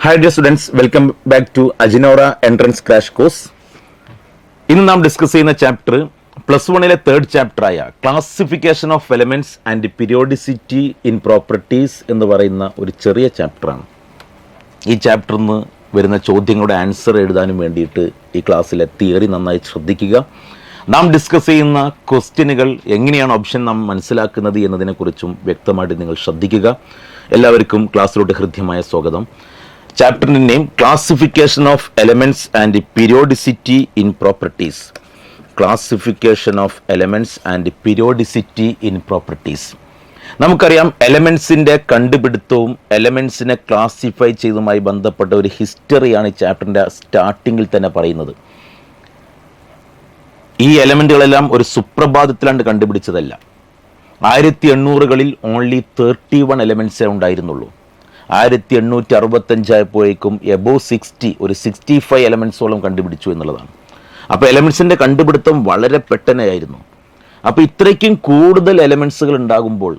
Hi dear students, welcome back to Ajinora entrance crash course. ഇന്ന് നാം discuss ചെയ്യുന്ന chapter plus വണ്ണിലെ തേർഡ് ചാപ്റ്ററായ classification of elements and periodicity in properties എന്ന് പറയുന്ന ഒരു ചെറിയ ചാപ്റ്ററാണ്. ഈ ചാപ്റ്ററിൽ നിന്ന് വരുന്ന ചോദ്യങ്ങളുടെ ആൻസർ എഴുതാനും വേണ്ടിയിട്ട് ഈ ക്ലാസ്സിലെ തിയറി നന്നായി ശ്രദ്ധിക്കുക. നാം ഡിസ്കസ് ചെയ്യുന്ന ക്വസ്റ്റ്യനുകൾ എങ്ങനെയാണ് ഓപ്ഷൻ നാം മനസ്സിലാക്കുന്നത് എന്നതിനെക്കുറിച്ചും വ്യക്തമായിട്ട് നിങ്ങൾ ശ്രദ്ധിക്കുക. എല്ലാവർക്കും ക്ലാസ്സിലോട്ട് ഹൃദ്യമായ സ്വാഗതം. ചാപ്റ്ററിൻ്റെ name classification of elements and periodicity in properties. Classification of elements and periodicity in properties. നമുക്കറിയാം, എലമെൻറ്റ്സിൻ്റെ കണ്ടുപിടുത്തവും എലമെൻറ്റ്സിനെ ക്ലാസിഫൈ ചെയ്തതുമായി ബന്ധപ്പെട്ട ഒരു ഹിസ്റ്ററിയാണ് ഈ ചാപ്റ്ററിൻ്റെ സ്റ്റാർട്ടിങ്ങിൽ തന്നെ പറയുന്നത്. ഈ എലമെൻറ്റുകളെല്ലാം ഒരു സുപ്രഭാതത്തിലാണ്ട് കണ്ടുപിടിച്ചതല്ല. 1800-കളിൽ ഓൺലി 31 എലമെൻറ്റ്സേ ഉണ്ടായിരുന്നുള്ളൂ. 1865 ആയപ്പോഴേക്കും എബോവ് 60, ഒരു 65 എലമെൻറ്റ്സോളം കണ്ടുപിടിച്ചു എന്നുള്ളതാണ്. അപ്പോൾ എലമെൻറ്റ്സിൻ്റെ കണ്ടുപിടുത്തം വളരെ പെട്ടെന്നായിരുന്നു. അപ്പോൾ ഇത്രയ്ക്കും കൂടുതൽ എലമെൻറ്റ്സുകൾ ഉണ്ടാകുമ്പോൾ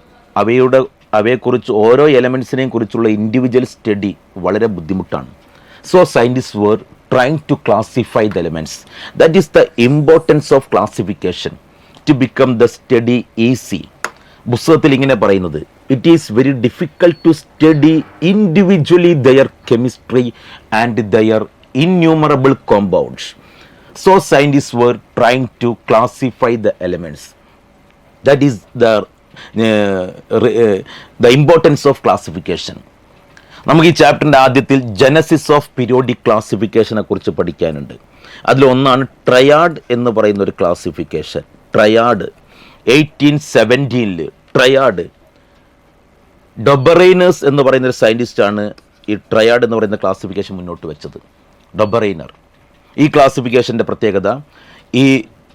അവയെക്കുറിച്ച് ഓരോ എലമെൻറ്റ്സിനെയും കുറിച്ചുള്ള ഇൻഡിവിജ്വൽ സ്റ്റഡി വളരെ ബുദ്ധിമുട്ടാണ്. So scientist were trying to classify the elements. That is the importance of classification to become the study easy. പുസ്തകത്തിൽ ഇങ്ങനെ പറയുന്നത്, it is very difficult to study individually their chemistry and their innumerable compounds. So scientist were trying to classify the elements. That is the importance of classification. നമുക്ക് ഈ ചാപ്റ്ററിൻ്റെ ആദ്യത്തിൽ Genesis of periodic ക്ലാസിഫിക്കേഷനെ കുറിച്ച് പഠിക്കാനുണ്ട്. അതിലൊന്നാണ് ട്രയാഡ് എന്ന് പറയുന്ന ഒരു ക്ലാസിഫിക്കേഷൻ. ട്രയാഡ് 1817 ട്രയാഡ് ഡൊബറൈനേഴ്സ് എന്ന് പറയുന്ന ഒരു സയൻറ്റിസ്റ്റാണ് ഈ ട്രയാഡ് എന്ന് പറയുന്ന ക്ലാസിഫിക്കേഷൻ മുന്നോട്ട് വെച്ചത്. ഡൊബറൈനർ. ഈ ക്ലാസിഫിക്കേഷൻ്റെ പ്രത്യേകത,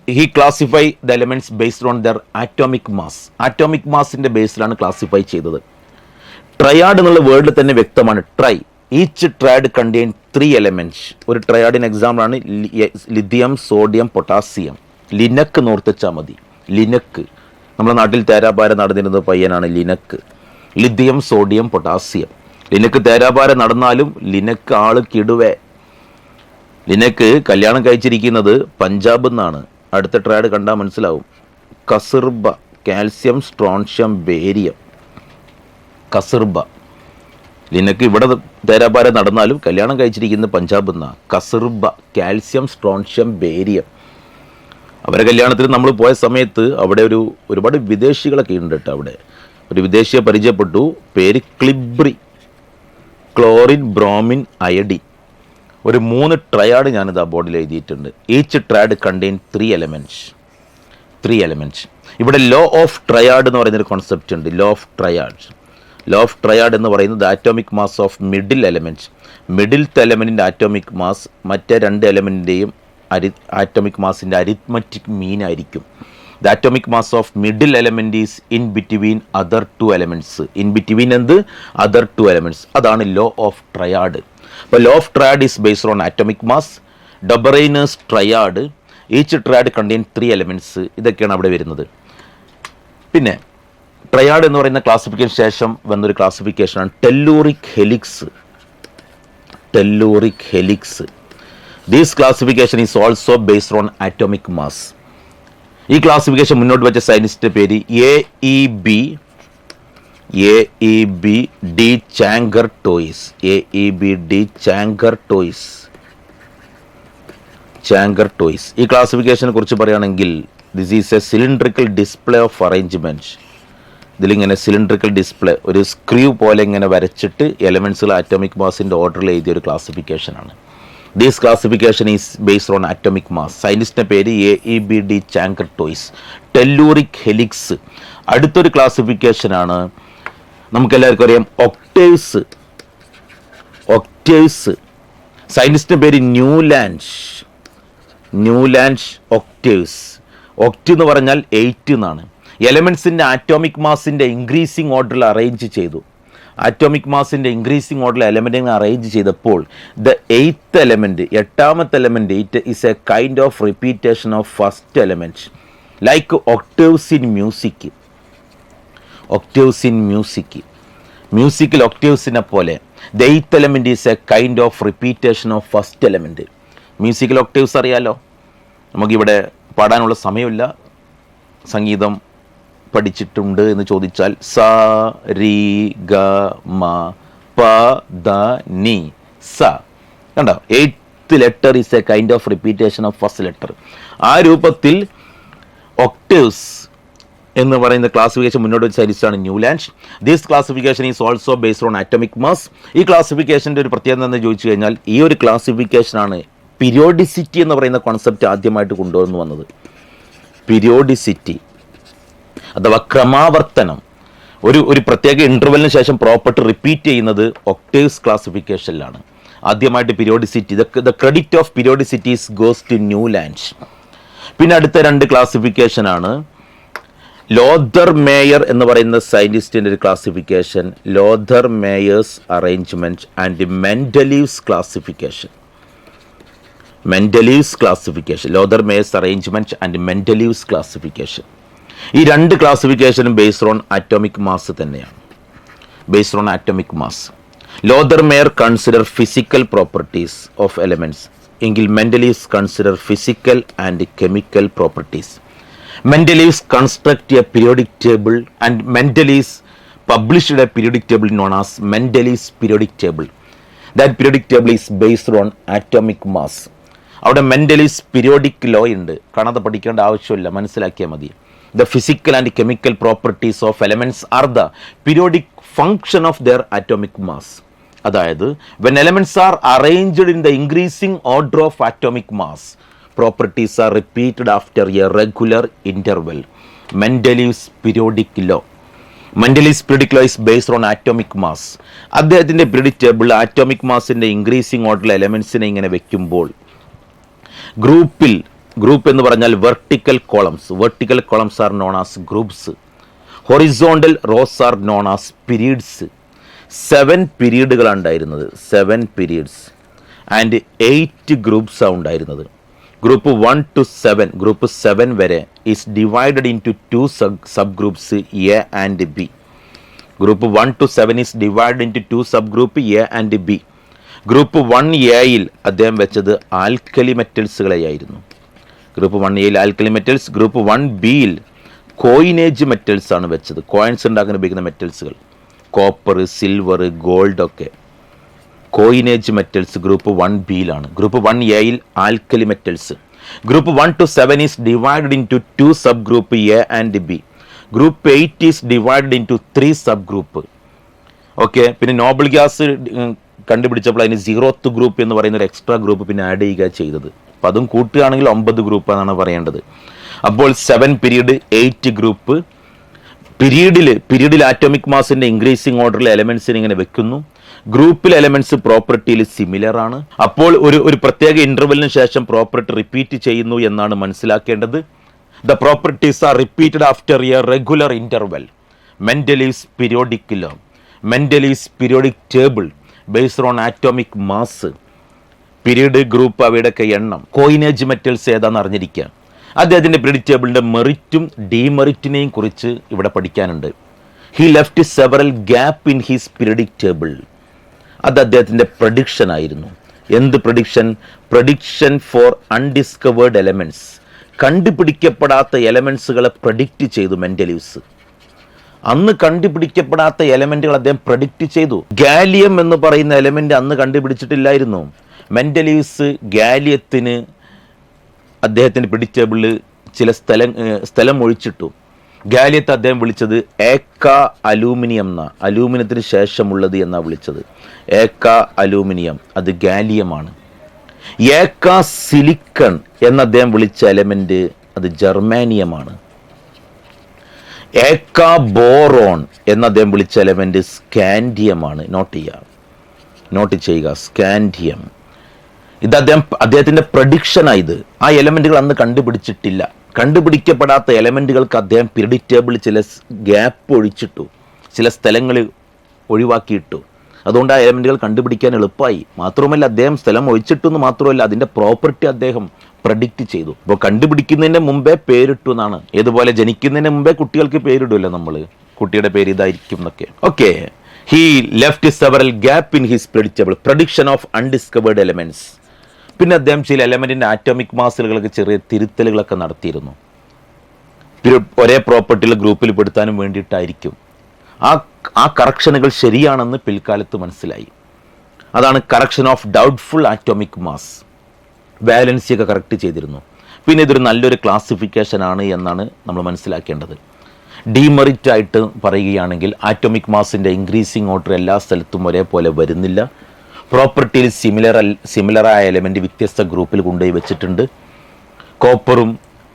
he classify the elements based on their atomic mass. Atomic മാസിൻ്റെ ബേസിലാണ് ക്ലാസിഫൈ ചെയ്തത്. ട്രയാഡ് എന്നുള്ള വേർഡിൽ തന്നെ വ്യക്തമാണ്. Tri, each triad contain 3 elements. ഒരു ട്രയാഡിന് എക്സാമ്പിളാണ് ലിഥിയം, സോഡിയം, പൊട്ടാസ്യം. ലിനക്ക് നോർത്തിച്ചാൽ മതി. ലിനക്ക്, നമ്മുടെ നാട്ടിൽ തേരാപാര നടന്നിരുന്ന പയ്യനാണ് ലിനക്ക്. Lithium, sodium, potassium. ലിനക്ക് തേരാപാര നടന്നാലും ലിനക്ക് ആള് കിടുവേ. ലിനക്ക് കല്യാണം കഴിച്ചിരിക്കുന്നത് പഞ്ചാബിൽ നിന്നാണ്. അടുത്ത ട്രയാഡ് കണ്ടാൽ മനസ്സിലാവും. കസിർബ, കാൽസ്യം, സ്ട്രോൺഷ്യം, ബേരിയം. കസിർബ. ലിനക്ക് ഇവിടെ തേരാപാര നടന്നാലും കല്യാണം കഴിച്ചിരിക്കുന്നത് പഞ്ചാബിൽ നിന്നാണ്. കസിർബ, കാൽസ്യം, സ്ട്രോൺഷ്യം, ബേരിയം. അവരെ കല്യാണത്തിന് നമ്മൾ പോയ സമയത്ത് അവിടെ ഒരുപാട് വിദേശികളൊക്കെ ഉണ്ട് കേട്ടോ. അവിടെ ഒരു വിദേശിയെ പരിചയപ്പെട്ടു. പേര് ക്ലിബ്രി. Chlorine, bromine, iodine. ഒരു 3 ട്രയാഡ് ഞാനിത് ആ ബോർഡിൽ എഴുതിയിട്ടുണ്ട്. Each triad contain 3 elements. ഇവിടെ ലോ ഓഫ് ട്രയാഡ് എന്ന് പറയുന്നൊരു കോൺസെപ്റ്റ് ഉണ്ട്. ലോ ഓഫ് ട്രയാഡ് എന്ന് പറയുന്നത് atomic mass of middle element. മിഡിൽത്തെ എലമെൻറ്റിൻ്റെ ആറ്റോമിക് മാസ് മറ്റേ 2 എലമെൻറ്റിൻ്റെയും ആറ്റോമിക് മാസിൻ്റെ അരിത്മെറ്റിക് മീൻ ആയിരിക്കും. The atomic mass of middle element is in between other 2 elements. In between other 2 elements. അതാണ് ലോ ഓഫ് ട്രയാഡ്. അപ്പോൾ law of triad is based on atomic mass. ഡൊബറൈനേഴ്സ് triad, each triad contain 3 elements. ഇതൊക്കെയാണ് അവിടെ വരുന്നത്. പിന്നെ triad എന്ന് പറയുന്ന classification ശേഷം വന്നൊരു ക്ലാസിഫിക്കേഷനാണ് telluric helix. This classification is also based on atomic mass. ഈ ക്ലാസിഫിക്കേഷൻ മുന്നോട്ട് വെച്ച സയൻറ്റിസ്റ്റിൻ്റെ പേര് AEB ഡി ചാങ്കർ ടോയ്സ്. ഈ ക്ലാസിഫിക്കേഷനെ കുറിച്ച് പറയുകയാണെങ്കിൽ, this is a cylindrical display of arrangement. ഇതിലിങ്ങനെ സിലിണ്ടറിക്കൽ ഡിസ്പ്ലേ, ഒരു സ്ക്രൂ പോലെ ഇങ്ങനെ വരച്ചിട്ട് എലമെൻറ്റ്സുകൾ ആറ്റോമിക് മാസിൻ്റെ ഓർഡറിൽ എഴുതിയ ഒരു ക്ലാസിഫിക്കേഷനാണ്. This classification is based on atomic mass. സയൻറ്റിസ്റ്റിൻ്റെ പേര് AEB de Chancourtois. Telluric helix. അടുത്തൊരു ക്ലാസിഫിക്കേഷനാണ്, നമുക്കെല്ലാവർക്കും അറിയാം, ഒക്ടേവ്സ്. സയൻറ്റിസ്റ്റിൻ്റെ പേര് ന്യൂലാൻഡ് ഒക്ടേവ്സ്. ഒക്ട് എന്ന് പറഞ്ഞാൽ 8 എന്നാണ്. എലമെൻറ്റ്സിൻ്റെ ആറ്റോമിക് മാസിൻ്റെ ഇൻക്രീസിങ് ഓർഡറിൽ അറേഞ്ച് ചെയ്തു. ആറ്റോമിക് മാസിൻ്റെ ഇൻക്രീസിങ് ഓർഡറിൽ എലമെൻറ്റിനെ അറേഞ്ച് ചെയ്തപ്പോൾ ദ 8th എലമെൻറ്റ്, 8ാമത്തെ element, it is a kind of repetition of first element, like octaves in music. Musical ഒക്ടേവ്സിനെ പോലെ the eighth element is a kind of repetition of first element. Musical octaves അറിയാലോ, നമുക്കിവിടെ പാടാനുള്ള സമയമില്ല. സംഗീതം പഠിച്ചിട്ടുണ്ട് എന്ന് ചോദിച്ചാൽ സ രി ഗ മ പ ദ നി സ. കണ്ടോ, eighth letter is a kind of repetition of first letter. ആ രൂപത്തിൽ ഒക്ടേവ്സ് എന്ന് പറയുന്ന ക്ലാസിഫിക്കേഷൻ മുന്നോട്ട് വെച്ച സയൻറ്റിസ്റ്റാണ് Newland. This classification is also based on atomic mass. ഈ ക്ലാസിഫിക്കേഷൻ്റെ ഒരു പ്രത്യേകത എന്ന് ചോദിച്ചു കഴിഞ്ഞാൽ ഈ ഒരു ക്ലാസിഫിക്കേഷനാണ് പീരിയോഡിസിറ്റി എന്ന് പറയുന്ന കോൺസെപ്റ്റ് ആദ്യമായിട്ട് കൊണ്ടുവന്നു വന്നത്. പീരിയോഡിസിറ്റി അഥവാ ക്രമാവർത്തനം, ഒരു പ്രത്യേക ഇൻ്റർവെലിന് ശേഷം പ്രോപ്പർട്ടി റിപ്പീറ്റ് ചെയ്യുന്നത് ഒക്ടേവ്സ് ക്ലാസിഫിക്കേഷനിലാണ്. ആദ്യമായിട്ട് periodicity, the credit of periodicities goes to Newland. പിന്നെ അടുത്ത രണ്ട് ക്ലാസിഫിക്കേഷനാണ് ലോഥർ മേയർ എന്ന് പറയുന്ന സയൻറ്റിസ്റ്റിൻ്റെ ഒരു classification, Lothar Meyer's arrangement and Mendeleev's classification. Mendeleev's classification, Lothar Meyer's arrangement and Mendeleev's classification. ഈ രണ്ട് ക്ലാസിഫിക്കേഷനും ബേസ്ഡ് ഓൺ ആറ്റോമിക് മാസ് തന്നെയാണ്, based on atomic mass. Lothar Meyer consider physical properties of elements, എങ്കിൽ Mendeleev's consider physical and chemical properties. Mendeleev construct a periodic table and Mendeleev published a periodic table known as Mendeleev's periodic table. That periodic table is based on atomic mass. അവിടെ Mendeleev's periodic law ഉണ്ട്, കാണാതെ പഠിക്കേണ്ട ആവശ്യമില്ല, മനസ്സിലാക്കിയാൽ മതി. The physical and chemical properties of elements are the periodic function of their atomic mass. അതായത് when elements are arranged in the increasing order of atomic mass, properties are repeated after a regular interval. Mendeleev's periodic law. Mendeleev's periodic law is based on atomic mass. അദ്ദേഹത്തിൻ്റെ periodic table atomic മാസിൻ്റെ increasing ഓർഡറിലെ എലമെൻസിനെ ഇങ്ങനെ വെക്കുമ്പോൾ group എന്ന് പറഞ്ഞാൽ vertical columns are known as groups. Horizontal rows are known as periods. 7 പീരീഡുകളാണ് ഉണ്ടായിരുന്നത്, 7 പീരീഡ്സ് ആൻഡ് 8 ഗ്രൂപ്പ്സാണ് ഉണ്ടായിരുന്നത്. ഗ്രൂപ്പ് 1 to 7, ഗ്രൂപ്പ് 7 വരെ is divided into 2 sub groups A and B. Group 1 to 7 is divided into 2 sub group A and B. Group 1A അദ്ദേഹം വെച്ചത് alkali മെറ്റൽസുകളെയായിരുന്നു. Group 1A alkali metals. Group 1B coinage metals ആണ് വെച്ചത്, coins ഉണ്ടാക്കാൻ ഉപയോഗിക്കുന്ന മെറ്റൽസുകൾ, copper, silver, gold ഒക്കെ coinage metals group 1B. Group 1A alkali metals. Group 1 to 7 is divided into 2 sub group A and B. Group 8 is divided into 3 sub group. Okay, പിന്നെ noble gas കണ്ടുപിടിച്ചപ്പോൾ അതിന് 0th group എന്ന് പറയുന്ന ഒരു extra group പിന്നെ add ചെയ്യുക ചെയ്തത്. അപ്പം അതും കൂട്ടുകയാണെങ്കിൽ 9 ഗ്രൂപ്പ് എന്നാണ് പറയേണ്ടത്. അപ്പോൾ 7 പീരീഡ്, 8 ഗ്രൂപ്പ്. പീരീഡിൽ ആറ്റോമിക് മാസിൻ്റെ ഇൻക്രീസിങ് ഓർഡറിലെ എലമെൻസിനെ ഇങ്ങനെ വെക്കുന്നു. ഗ്രൂപ്പിലെ എലമെൻറ്റ്സ് പ്രോപ്പർട്ടിയിൽ സിമിലർ ആണ്. അപ്പോൾ ഒരു പ്രത്യേക ഇൻ്റർവെലിന് ശേഷം പ്രോപ്പർട്ടി റിപ്പീറ്റ് ചെയ്യുന്നു എന്നാണ് മനസ്സിലാക്കേണ്ടത്. The properties are repeated after a regular interval. Mendeleev's periodic law, Mendeleev's periodic table based on atomic mass, period, group, അവയുടെയൊക്കെ എണ്ണം, കോയിനേജ് മെറ്റൽസ് ഏതാണെന്ന് അറിഞ്ഞിരിക്കുക. അദ്ദേഹത്തിൻ്റെ പീരീഡിക് ടേബിളിൻ്റെ മെറിറ്റും ഡീമെറിറ്റിനെയും കുറിച്ച് ഇവിടെ പഠിക്കാനുണ്ട്. He left several gap in his periodic table. അത് അദ്ദേഹത്തിൻ്റെ പ്രഡിക്ഷൻ ആയിരുന്നു. എന്ത് prediction? Prediction for undiscovered elements. കണ്ടുപിടിക്കപ്പെടാത്ത എലമെൻസുകളെ പ്രഡിക്റ്റ് ചെയ്തു മെൻഡലീവ്സ്. അന്ന് കണ്ടുപിടിക്കപ്പെടാത്ത എലമെൻറ്റുകൾ അദ്ദേഹം പ്രഡിക്റ്റ് ചെയ്തു. ഗാലിയം എന്ന് പറയുന്ന എലമെൻ്റ് അന്ന് കണ്ടുപിടിച്ചിട്ടില്ലായിരുന്നു. മെൻഡലീവ്സ് ഗാലിയത്തിന് അദ്ദേഹത്തിൻ്റെ പീരീഡിക് ടേബിളിൽ ചില സ്ഥലം ഒഴിച്ചിട്ടു. ഗാലിയത്തെ അദ്ദേഹം വിളിച്ചത് ഏക്ക അലൂമിനിയം എന്നാ, അലൂമിനിയത്തിന് ശേഷമുള്ളത് എന്നാണ് വിളിച്ചത്. ഏക്ക അലൂമിനിയം, അത് ഗാലിയമാണ്. ഏക്ക സിലിക്കൺ എന്ന് അദ്ദേഹം വിളിച്ച എലമെൻ്റ് അത് ജർമാനിയമാണ്. ഏക്ക ബോറോൺ എന്ന് അദ്ദേഹം വിളിച്ച എലമെൻ്റ് സ്കാൻഡിയമാണ്. നോട്ട് ചെയ്യുക, സ്കാൻഡിയം. ഇത് അദ്ദേഹത്തിൻ്റെ പ്രഡിക്ഷനായത്. ആ എലമെൻറ്റുകൾ അന്ന് കണ്ടുപിടിച്ചിട്ടില്ല. കണ്ടുപിടിക്കപ്പെടാത്ത എലമെൻറ്റുകൾക്ക് അദ്ദേഹം പീരീഡിക് ടേബിളിൽ ചില ഗ്യാപ്പ് ഒഴിച്ചിട്ടു, ചില സ്ഥലങ്ങൾ ഒഴിവാക്കിയിട്ടു. അതുകൊണ്ട് ആ എലമെൻറ്റുകൾ കണ്ടുപിടിക്കാൻ എളുപ്പമായി. മാത്രമല്ല അദ്ദേഹം സ്ഥലം ഒഴിച്ചിട്ടു എന്ന് മാത്രമല്ല, അതിൻ്റെ പ്രോപ്പർട്ടി അദ്ദേഹം പ്രഡിക്റ്റ് ചെയ്തു. ഇപ്പോൾ കണ്ടുപിടിക്കുന്നതിന് മുമ്പേ പേരിട്ടു എന്നാണ്. ഏതുപോലെ ജനിക്കുന്നതിന് മുമ്പേ കുട്ടികൾക്ക് പേരിടുമല്ലോ നമ്മൾ, കുട്ടിയുടെ പേര് ഇതായിരിക്കും എന്നൊക്കെ. Okay, he left several gap in his prediction of undiscovered elements. പിന്നെ അദ്ദേഹം ചില എലമെന്റിന്റെ ആറ്റോമിക് മാസുകൾക്ക് ചെറിയ തിരുത്തലുകളൊക്കെ നടത്തിയിരുന്നു. ഒരേ പ്രോപ്പർട്ടിയിൽ ഗ്രൂപ്പിൽ പെടുത്താനും വേണ്ടിയിട്ടായിരിക്കും. ആ കറക്ഷനുകൾ ശരിയാണെന്ന് പിൽക്കാലത്ത് മനസ്സിലായി. അതാണ് correction of doubtful atomic mass. Valency ഒക്കെ കറക്റ്റ് ചെയ്തിരുന്നു. പിന്നെ ഇതൊരു നല്ലൊരു ക്ലാസിഫിക്കേഷൻ ആണ് എന്നാണ് നമ്മൾ മനസ്സിലാക്കേണ്ടത്. ഡീമെറിറ്റ് ആയിട്ട് പറയുകയാണെങ്കിൽ ആറ്റോമിക് മാസിൻ്റെ ഇൻക്രീസിങ് ഓർഡർ എല്ലാ സ്ഥലത്തും ഒരേപോലെ വരുന്നില്ല. പ്രോപ്പർട്ടിയിൽ സിമിലറായ എലമെൻറ്റ് വ്യത്യസ്ത ഗ്രൂപ്പിൽ കൊണ്ടുപോയി വെച്ചിട്ടുണ്ട്. കോപ്പറും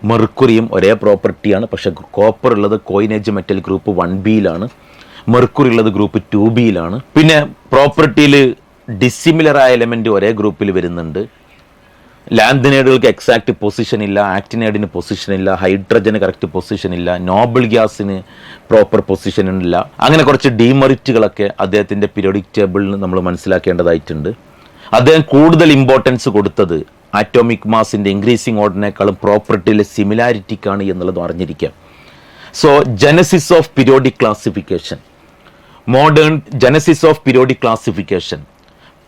മെർക്കുറിയും ഒരേ പ്രോപ്പർട്ടിയാണ്. പക്ഷേ കോപ്പർ ഉള്ളത് coinage metal group 1B mercury ഉള്ളത് ഗ്രൂപ്പ് 2B. പിന്നെ പ്രോപ്പർട്ടിയിൽ ഡിസിമിലറായ എലമെൻറ്റ് ഒരേ ഗ്രൂപ്പിൽ വരുന്നുണ്ട്. ലാന്തനൈഡുകൾക്ക് എക്സാക്റ്റ് പൊസിഷൻ ഇല്ല, ആക്ടിനൈഡിന് പൊസിഷൻ ഇല്ല, ഹൈഡ്രജന് കറക്റ്റ് പൊസിഷൻ ഇല്ല, നോബിൾ ഗ്യാസിന് പ്രോപ്പർ പൊസിഷൻ ഇല്ല. അങ്ങനെ കുറച്ച് ഡീമെറിറ്റുകളൊക്കെ അദ്ദേഹത്തിൻ്റെ പീരിയോഡിക് ടേബിളിൽ നമ്മൾ മനസ്സിലാക്കേണ്ടതായിട്ടുണ്ട്. അദ്ദേഹം കൂടുതൽ ഇമ്പോർട്ടൻസ് കൊടുത്തത് ആറ്റോമിക് മാസിൻ്റെ ഇൻക്രീസിങ് ഓർഡറിനേക്കാളും പ്രോപ്പർട്ടിയിലെ സിമിലാരിറ്റിക്കാണ് എന്നുള്ളത് അറിഞ്ഞിരിക്കാം. So genesis of periodic classification, modern genesis of periodic classification,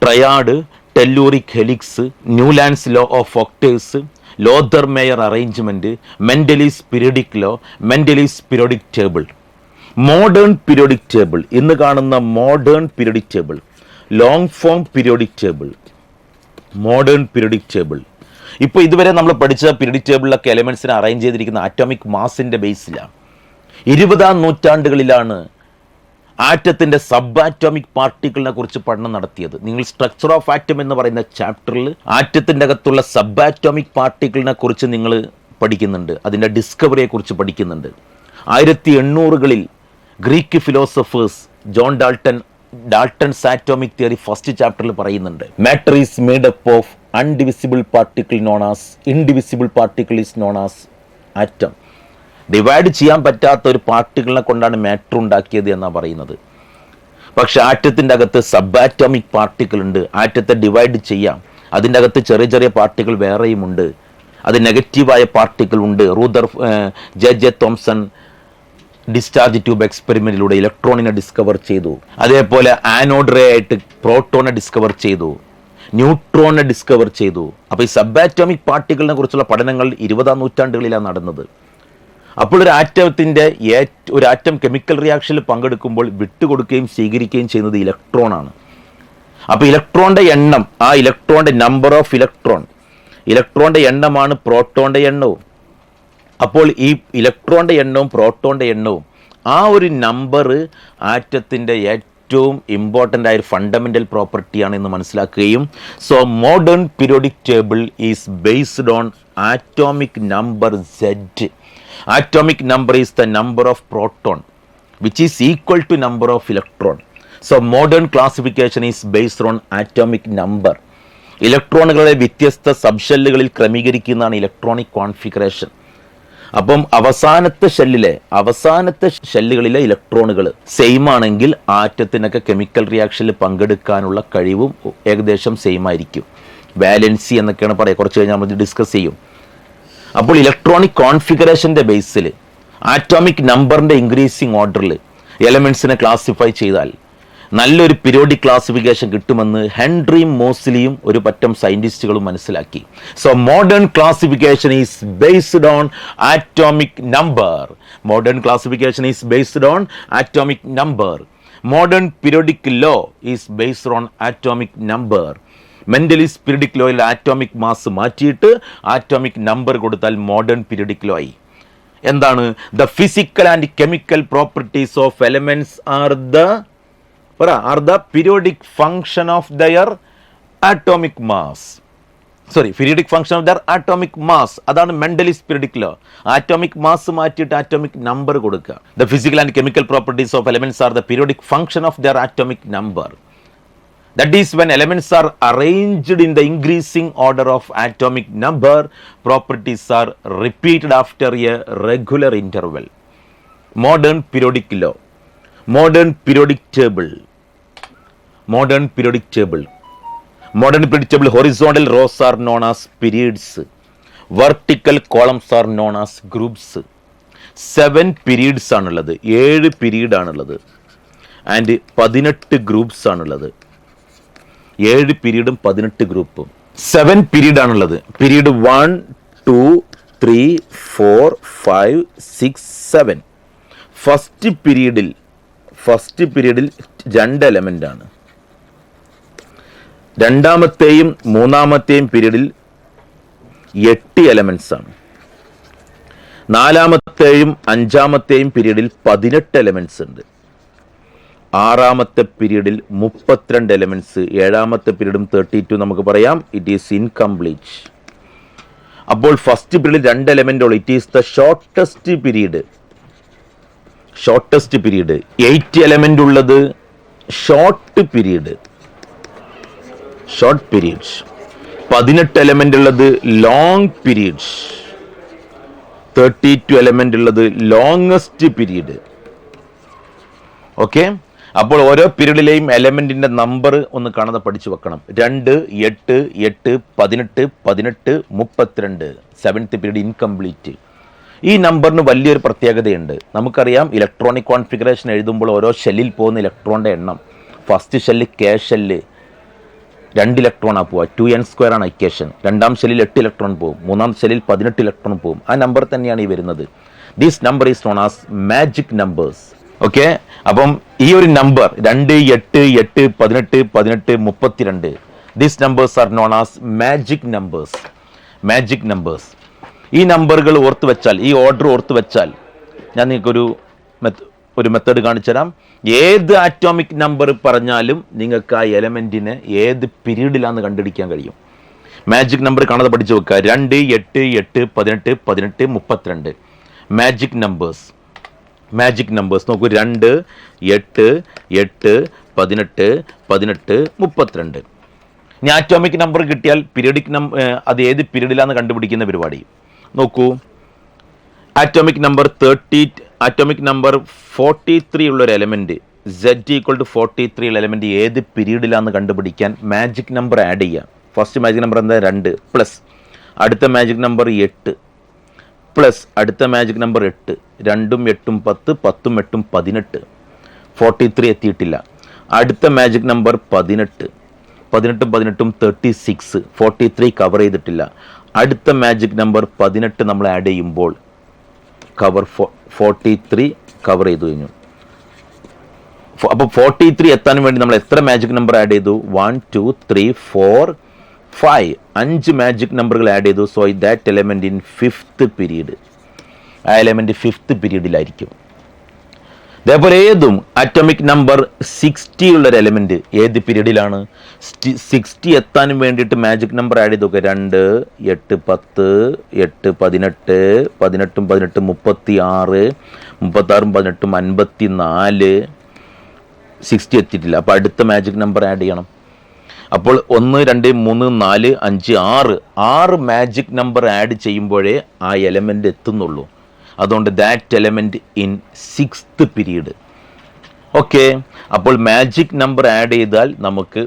triad, telluric helix, Newlands law of octaves, Lothar Meyer arrangement, Mendeleev's periodic law, Mendeleev's periodic table. Modern periodic table, ഇന്ന് കാണുന്ന modern periodic table, long form periodic table, modern periodic table. ഇപ്പോൾ ഇതുവരെ നമ്മൾ പഠിച്ച periodic ടേബിളിലൊക്കെ എലമെൻസിനെ arrange ചെയ്തിരിക്കുന്ന atomic മാസിൻ്റെ ബേസിലാണ്. 20-ാം നൂറ്റാണ്ടുകളിലാണ് ആറ്റത്തിൻ്റെ സബ് ആറ്റോമിക് പാർട്ടിക്കിളിനെ കുറിച്ച് പഠനം നടത്തിയത്. നിങ്ങൾ സ്ട്രക്ചർ ഓഫ് ആറ്റം എന്ന് പറയുന്ന ചാപ്റ്ററിൽ ആറ്റത്തിൻ്റെ അകത്തുള്ള സബ് ആറ്റോമിക് പാർട്ടിക്കിളിനെ കുറിച്ച് നിങ്ങൾ പഠിക്കുന്നുണ്ട്, അതിൻ്റെ ഡിസ്കവറിയെ കുറിച്ച് പഠിക്കുന്നുണ്ട്. 1800-കളിൽ Greek philosophers John Dalton's atomic theory first ചാപ്റ്ററിൽ പറയുന്നുണ്ട്. Matter is made up of undivisible particle known as indivisible particle is known as atom. Divide ചെയ്യാൻ പറ്റാത്ത ഒരു പാർട്ടിക്കിളിനെ കൊണ്ടാണ് മാറ്റർ ഉണ്ടാക്കിയത് എന്നാണ് പറയുന്നത്. പക്ഷെ ആറ്റത്തിൻ്റെ അകത്ത് സബ് ആറ്റോമിക് പാർട്ടിക്കിൾ ഉണ്ട്. ആറ്റത്തെ ഡിവൈഡ് ചെയ്യാം. അതിൻ്റെ അകത്ത് ചെറിയ ചെറിയ പാർട്ടിക്കിൾ വേറെയും ഉണ്ട്. അത് നെഗറ്റീവായ പാർട്ടിക്കിൾ ഉണ്ട്. ജെ തോംസൺ ഡിസ്ചാർജ് ട്യൂബ് എക്സ്പെരിമെന്റിലൂടെ ഇലക്ട്രോണിനെ ഡിസ്കവർ ചെയ്തു. അതേപോലെ ആനോഡ് റേ ആയിട്ട് പ്രോട്ടോണെ ഡിസ്കവർ ചെയ്തു, ന്യൂട്രോണിനെ ഡിസ്കവർ ചെയ്തു. അപ്പോൾ ഈ സബ് ആറ്റോമിക് പാർട്ടിക്കിളിനെ കുറിച്ചുള്ള പഠനങ്ങൾ 20-ാം നൂറ്റാണ്ടുകളിലാണ് നടന്നത്. അപ്പോൾ ഒരു ആറ്റം കെമിക്കൽ റിയാക്ഷനിൽ പങ്കെടുക്കുമ്പോൾ വിട്ടുകൊടുക്കുകയും സ്വീകരിക്കുകയും ചെയ്യുന്നത് ഇലക്ട്രോണാണ്. അപ്പോൾ ഇലക്ട്രോണിൻ്റെ എണ്ണം, ആ ഇലക്ട്രോണിൻ്റെ നമ്പർ ഓഫ് ഇലക്ട്രോണിൻ്റെ എണ്ണമാണ് പ്രോട്ടോണിൻ്റെ എണ്ണവും. അപ്പോൾ ഈ ഇലക്ട്രോണിൻ്റെ എണ്ണവും പ്രോട്ടോണിൻ്റെ എണ്ണവും ആ ഒരു നമ്പർ ആറ്റത്തിൻ്റെ ഏറ്റവും ഇമ്പോർട്ടൻ്റ് ആയ ഒരു ഫണ്ടമെൻ്റൽ പ്രോപ്പർട്ടിയാണ് എന്ന് മനസ്സിലാക്കുകയും, so modern periodic table is based on atomic number Z. Atomic number is the number of proton which is equal to number of electron. So modern classification is based on atomic number. ഇലക്ട്രോണുകളെ വ്യത്യസ്ത സബ്ഷെല്ലുകളിൽ ക്രമീകരിക്കുന്നതാണ് electronic configuration. അപ്പം അവസാനത്തെ ഷെല്ലുകളിലെ ഇലക്ട്രോണുകൾ same ആണെങ്കിൽ ആറ്റത്തിനൊക്കെ chemical റിയാക്ഷനിൽ പങ്കെടുക്കാനുള്ള കഴിവും ഏകദേശം same ആയിരിക്കും. Valency എന്നൊക്കെയാണ് പറയുക, കുറച്ച് കഴിഞ്ഞാൽ നമ്മൾ ഡിസ്കസ് ചെയ്യും. അപ്പോൾ ഇലക്ട്രോണിക് കോൺഫിഗറേഷൻ്റെ ബേസിൽ ആറ്റോമിക് നമ്പറിൻ്റെ ഇൻക്രീസിങ് ഓർഡറിൽ എലമെൻസിനെ ക്ലാസിഫൈ ചെയ്താൽ നല്ലൊരു പീരിയോഡിക് ക്ലാസിഫിക്കേഷൻ കിട്ടുമെന്ന് ഹെൻറി മോസ്ലിയും ഒരു പറ്റം സയൻറ്റിസ്റ്റുകളും മനസ്സിലാക്കി. So modern classification is based on atomic number. Modern periodic law is based on atomic number. Mendeleev's periodic ലോയിൽ ആറ്റോമിക് മാസ് മാറ്റിയിട്ട് ആറ്റോമിക് നമ്പർ കൊടുത്താൽ മോഡേൺ പീരിയോഡിക് ലോ ആയി. എന്താണ്? The physical and chemical properties of elements are the periodic function of their atomic mass. അതാണ് മെൻഡലീസ് periodic law. Atomic mass മാറ്റിയിട്ട് atomic number കൊടുക്കുക. The physical and chemical properties of elements are the periodic function of their atomic number. That is, when elements are arranged in the increasing order of atomic number, properties are repeated after a regular interval. Modern periodic law. Modern periodic table. Horizontal rows are known as periods. Vertical columns are known as groups. 7 periods ആണുള്ളത്, 7 period ആണുള്ളത്. And 18 groups ആണുള്ളത്. 7 പീരീഡും 18 ഗ്രൂപ്പും. 7 period ആണുള്ളത്. Period 1, 2, 3, 4, 5, 6, 7. First പീരീഡിൽ 2 element ആണ്. രണ്ടാമത്തെയും മൂന്നാമത്തെയും പീരീഡിൽ 8 എലമെന്റ്സ് ആണ്. നാലാമത്തെയും അഞ്ചാമത്തെയും പീരീഡിൽ 18 എലമെന്റ്സ് ഉണ്ട്. ആറാമത്തെ പീരീഡിൽ 32 എലമെന്റ്സ്. ഏഴാമത്തെ പീരീഡും 32 നമുക്ക് പറയാം. It is incomplete. അപ്പോൾ ഫസ്റ്റ് പീരീഡിൽ 2 എലമെന്റ് ഉള്ളൂ. It is the shortest period. 8 element ഉള്ളത് ഷോർട്ട് പീരീഡ്. 18 എലമെന്റ് ഉള്ളത് ലോങ് പീരീഡ്. 32 എലമെന്റ് ഉള്ളത് ലോങ്സ്റ്റ് പീരീഡ്. ഓക്കെ, അപ്പോൾ ഓരോ പീരീഡിലെയും എലമെന്റിന്റെ നമ്പർ ഒന്ന് കാണാതെ പഠിച്ചു വെക്കണം. 2, 8, 8, 18, 18, 32. 7th period incomplete. ഈ നമ്പറിന് വലിയൊരു പ്രത്യേകതയുണ്ട്. നമുക്കറിയാം, ഇലക്ട്രോണിക് കോൺഫിഗറേഷൻ എഴുതുമ്പോൾ ഓരോ ഷെല്ലിൽ പോകുന്ന ഇലക്ട്രോണിന്റെ എണ്ണം. ഫസ്റ്റ് ഷെല്ല് കെ ഷെല്ല് 2 ഇലക്ട്രോണാണ് പോവുക. 2n² ആണ് ഇക്വേഷൻ. രണ്ടാം ഷെല്ലിൽ 8 ഇലക്ട്രോൺ പോകും. മൂന്നാം ഷെല്ലിൽ 18 ഇലക്ട്രോൺ പോകും. ആ നമ്പർ തന്നെയാണ് ഈ വരുന്നത്. This number is known as magic numbers. Okay, അപ്പം ഈ ഒരു number 2, 8, 8, 18, 18, 32. This numbers are known as magic numbers. ഈ നമ്പറുകൾ ഓർത്ത് വെച്ചാൽ, ഈ ഓർഡർ ഓർത്ത് വെച്ചാൽ, ഞാൻ നിങ്ങൾക്കൊരു മെത്തേഡ് കാണിച്ചു തരാം. ഏത് ആറ്റോമിക് നമ്പർ പറഞ്ഞാലും നിങ്ങൾക്ക് ആ എലമെന്റിനെ ഏത് പീരീഡിലാന്ന് കണ്ടുപിടിക്കാൻ കഴിയും. മാജിക് നമ്പർ കാണാതെ പഠിച്ചു വെക്കുക. 2, 8, 8, 18, 18, 32. മാജിക് നമ്പേഴ്സ് നോക്കൂ. 2, 8, 8, 18, 18, 32. ഇനി ആറ്റോമിക് നമ്പർ കിട്ടിയാൽ പീരിയഡിക് അത് ഏത് പീരീഡിലാന്ന് കണ്ടുപിടിക്കുന്ന പരിപാടി നോക്കൂ. ആറ്റോമിക് നമ്പർ 43 ഉള്ള ഒരു എലമെന്റ്, Z = 43 ഉള്ള എലമെന്റ് ഏത് പീരീഡിലാന്ന് കണ്ടുപിടിക്കാൻ മാജിക് നമ്പർ ആഡ് ചെയ്യാം. ഫസ്റ്റ് മാജിക് നമ്പർ എന്താ? 2 പ്ലസ് അടുത്ത മാജിക് നമ്പർ 8 പ്ലസ് അടുത്ത മാജിക് നമ്പർ 8. 2ഉം 8ഉം 10, 10ഉം 8ഉം 18. 43 എത്തിയിട്ടില്ല. അടുത്ത മാജിക് നമ്പർ 18. 18ഉം 18ഉം 36. 43 കവർ ചെയ്തിട്ടില്ല. അടുത്ത മാജിക് നമ്പർ 18 നമ്മൾ ആഡ് ചെയ്യുമ്പോൾ 43 കവർ ചെയ്തു കഴിഞ്ഞു. അപ്പോൾ 43 എത്താൻ വേണ്ടി നമ്മൾ എത്ര മാജിക് നമ്പർ ആഡ് ചെയ്തു? 1, 2, 3, 4, 5. 5 മാജിക് നമ്പറുകൾ ആഡ് ചെയ്തു. So that element in 5th period. ആ എലമെന്റ് 5th പീരീഡിലായിരിക്കും. അതേപോലെ ഏതും ആറ്റോമിക് നമ്പർ 60 ഉള്ളൊരു എലമെന്റ് ഏത് പീരീഡിലാണ്? 60 എത്താനും വേണ്ടിയിട്ട് മാജിക് നമ്പർ ആഡ് ചെയ്ത് നോക്കുക. 2, 8, 10, 8, 18, 18ഉം 18ഉം 36, 36ഉം 18ഉം 54. 60 എത്തിയിട്ടില്ല. അപ്പോൾ അടുത്ത മാജിക് നമ്പർ ആഡ് ചെയ്യണം. അപ്പോൾ 1, 2, 3, 4, 5, 6 മാജിക് നമ്പർ ആഡ് ചെയ്യുമ്പോഴേ ആ എലമെന്റ് എത്തുന്നുള്ളൂ. അതുകൊണ്ട് that element in 6th period. Okay, അപ്പോൾ മാജിക് നമ്പർ ആഡ് ചെയ്താൽ നമുക്ക്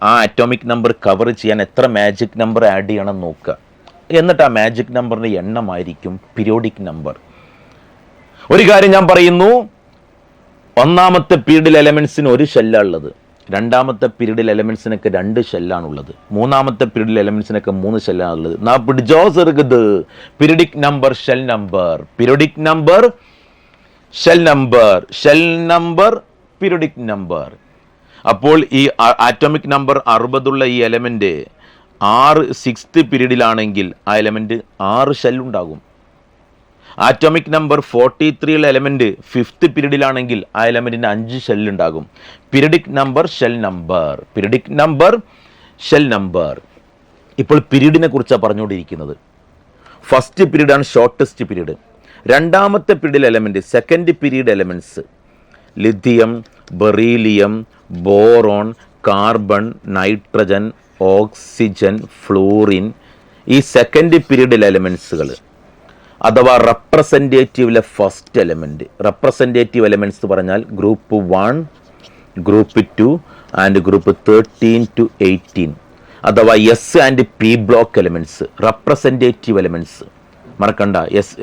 ആ അറ്റോമിക് നമ്പർ കവർ ചെയ്യാൻ എത്ര മാജിക് നമ്പർ ആഡ് ചെയ്യണം നോക്കുക. എന്നിട്ട് ആ മാജിക് നമ്പറിൻ്റെ എണ്ണമായിരിക്കും പീരിയോഡിക് നമ്പർ. ഒരു കാര്യം ഞാൻ പറയുന്നു, ഒന്നാമത്തെ പീരീഡിൽ എലമെന്റ്സിന് 1 ഷെല്ലുള്ളത്. രണ്ടാമത്തെ പീരീഡിൽ എലമെന്റ്സിനൊക്കെ 2 ഷെല്ലാണുള്ളത്. മൂന്നാമത്തെ പീരീഡിൽ എലമെന്റ്സിനൊക്കെ 3 ഷെല്ലാണുള്ളത്. നാ പിടിച്ചോ ചെറുകത്. Periodic number, shell number, periodic number, shell number, shell number, periodic number. അപ്പോൾ ഈ ആറ്റോമിക് നമ്പർ 60 ഉള്ള ഈ എലമെന്റ് 6th പീരീഡിലാണെങ്കിൽ ആ എലമെന്റ് 6 ഷെല്ലുണ്ടാകും. ആറ്റോമിക് നമ്പർ 43 ഉള്ള എലമെന്റ് 5th പീരീഡിലാണെങ്കിൽ ആ എലമെന്റിന് 5 ഷെല്ലുണ്ടാകും. Periodic number, shell number, periodic number, shell number. ഇപ്പോൾ പീരീഡിനെ കുറിച്ചാണ് പറഞ്ഞുകൊണ്ടിരിക്കുന്നത്. ഫസ്റ്റ് പീരീഡാണ് ഷോർട്ടസ്റ്റ് പീരീഡ്. രണ്ടാമത്തെ പീരീഡിൽ element, second period elements lithium, beryllium, boron, carbon, nitrogen, oxygen, fluorine. ഈ സെക്കൻഡ് പീരീഡിൽ എലമെന്റ്സുകൾ അഥവാ റെപ്രസെൻറ്റേറ്റീവിലെ ഫസ്റ്റ് എലമെന്റ്. റെപ്രസെൻറ്റേറ്റീവ് എലമെന്റ്സ് പറഞ്ഞാൽ group 1, group 2 and group 13 to 18 അഥവാ S and P block elements. Representative elements മറക്കണ്ട.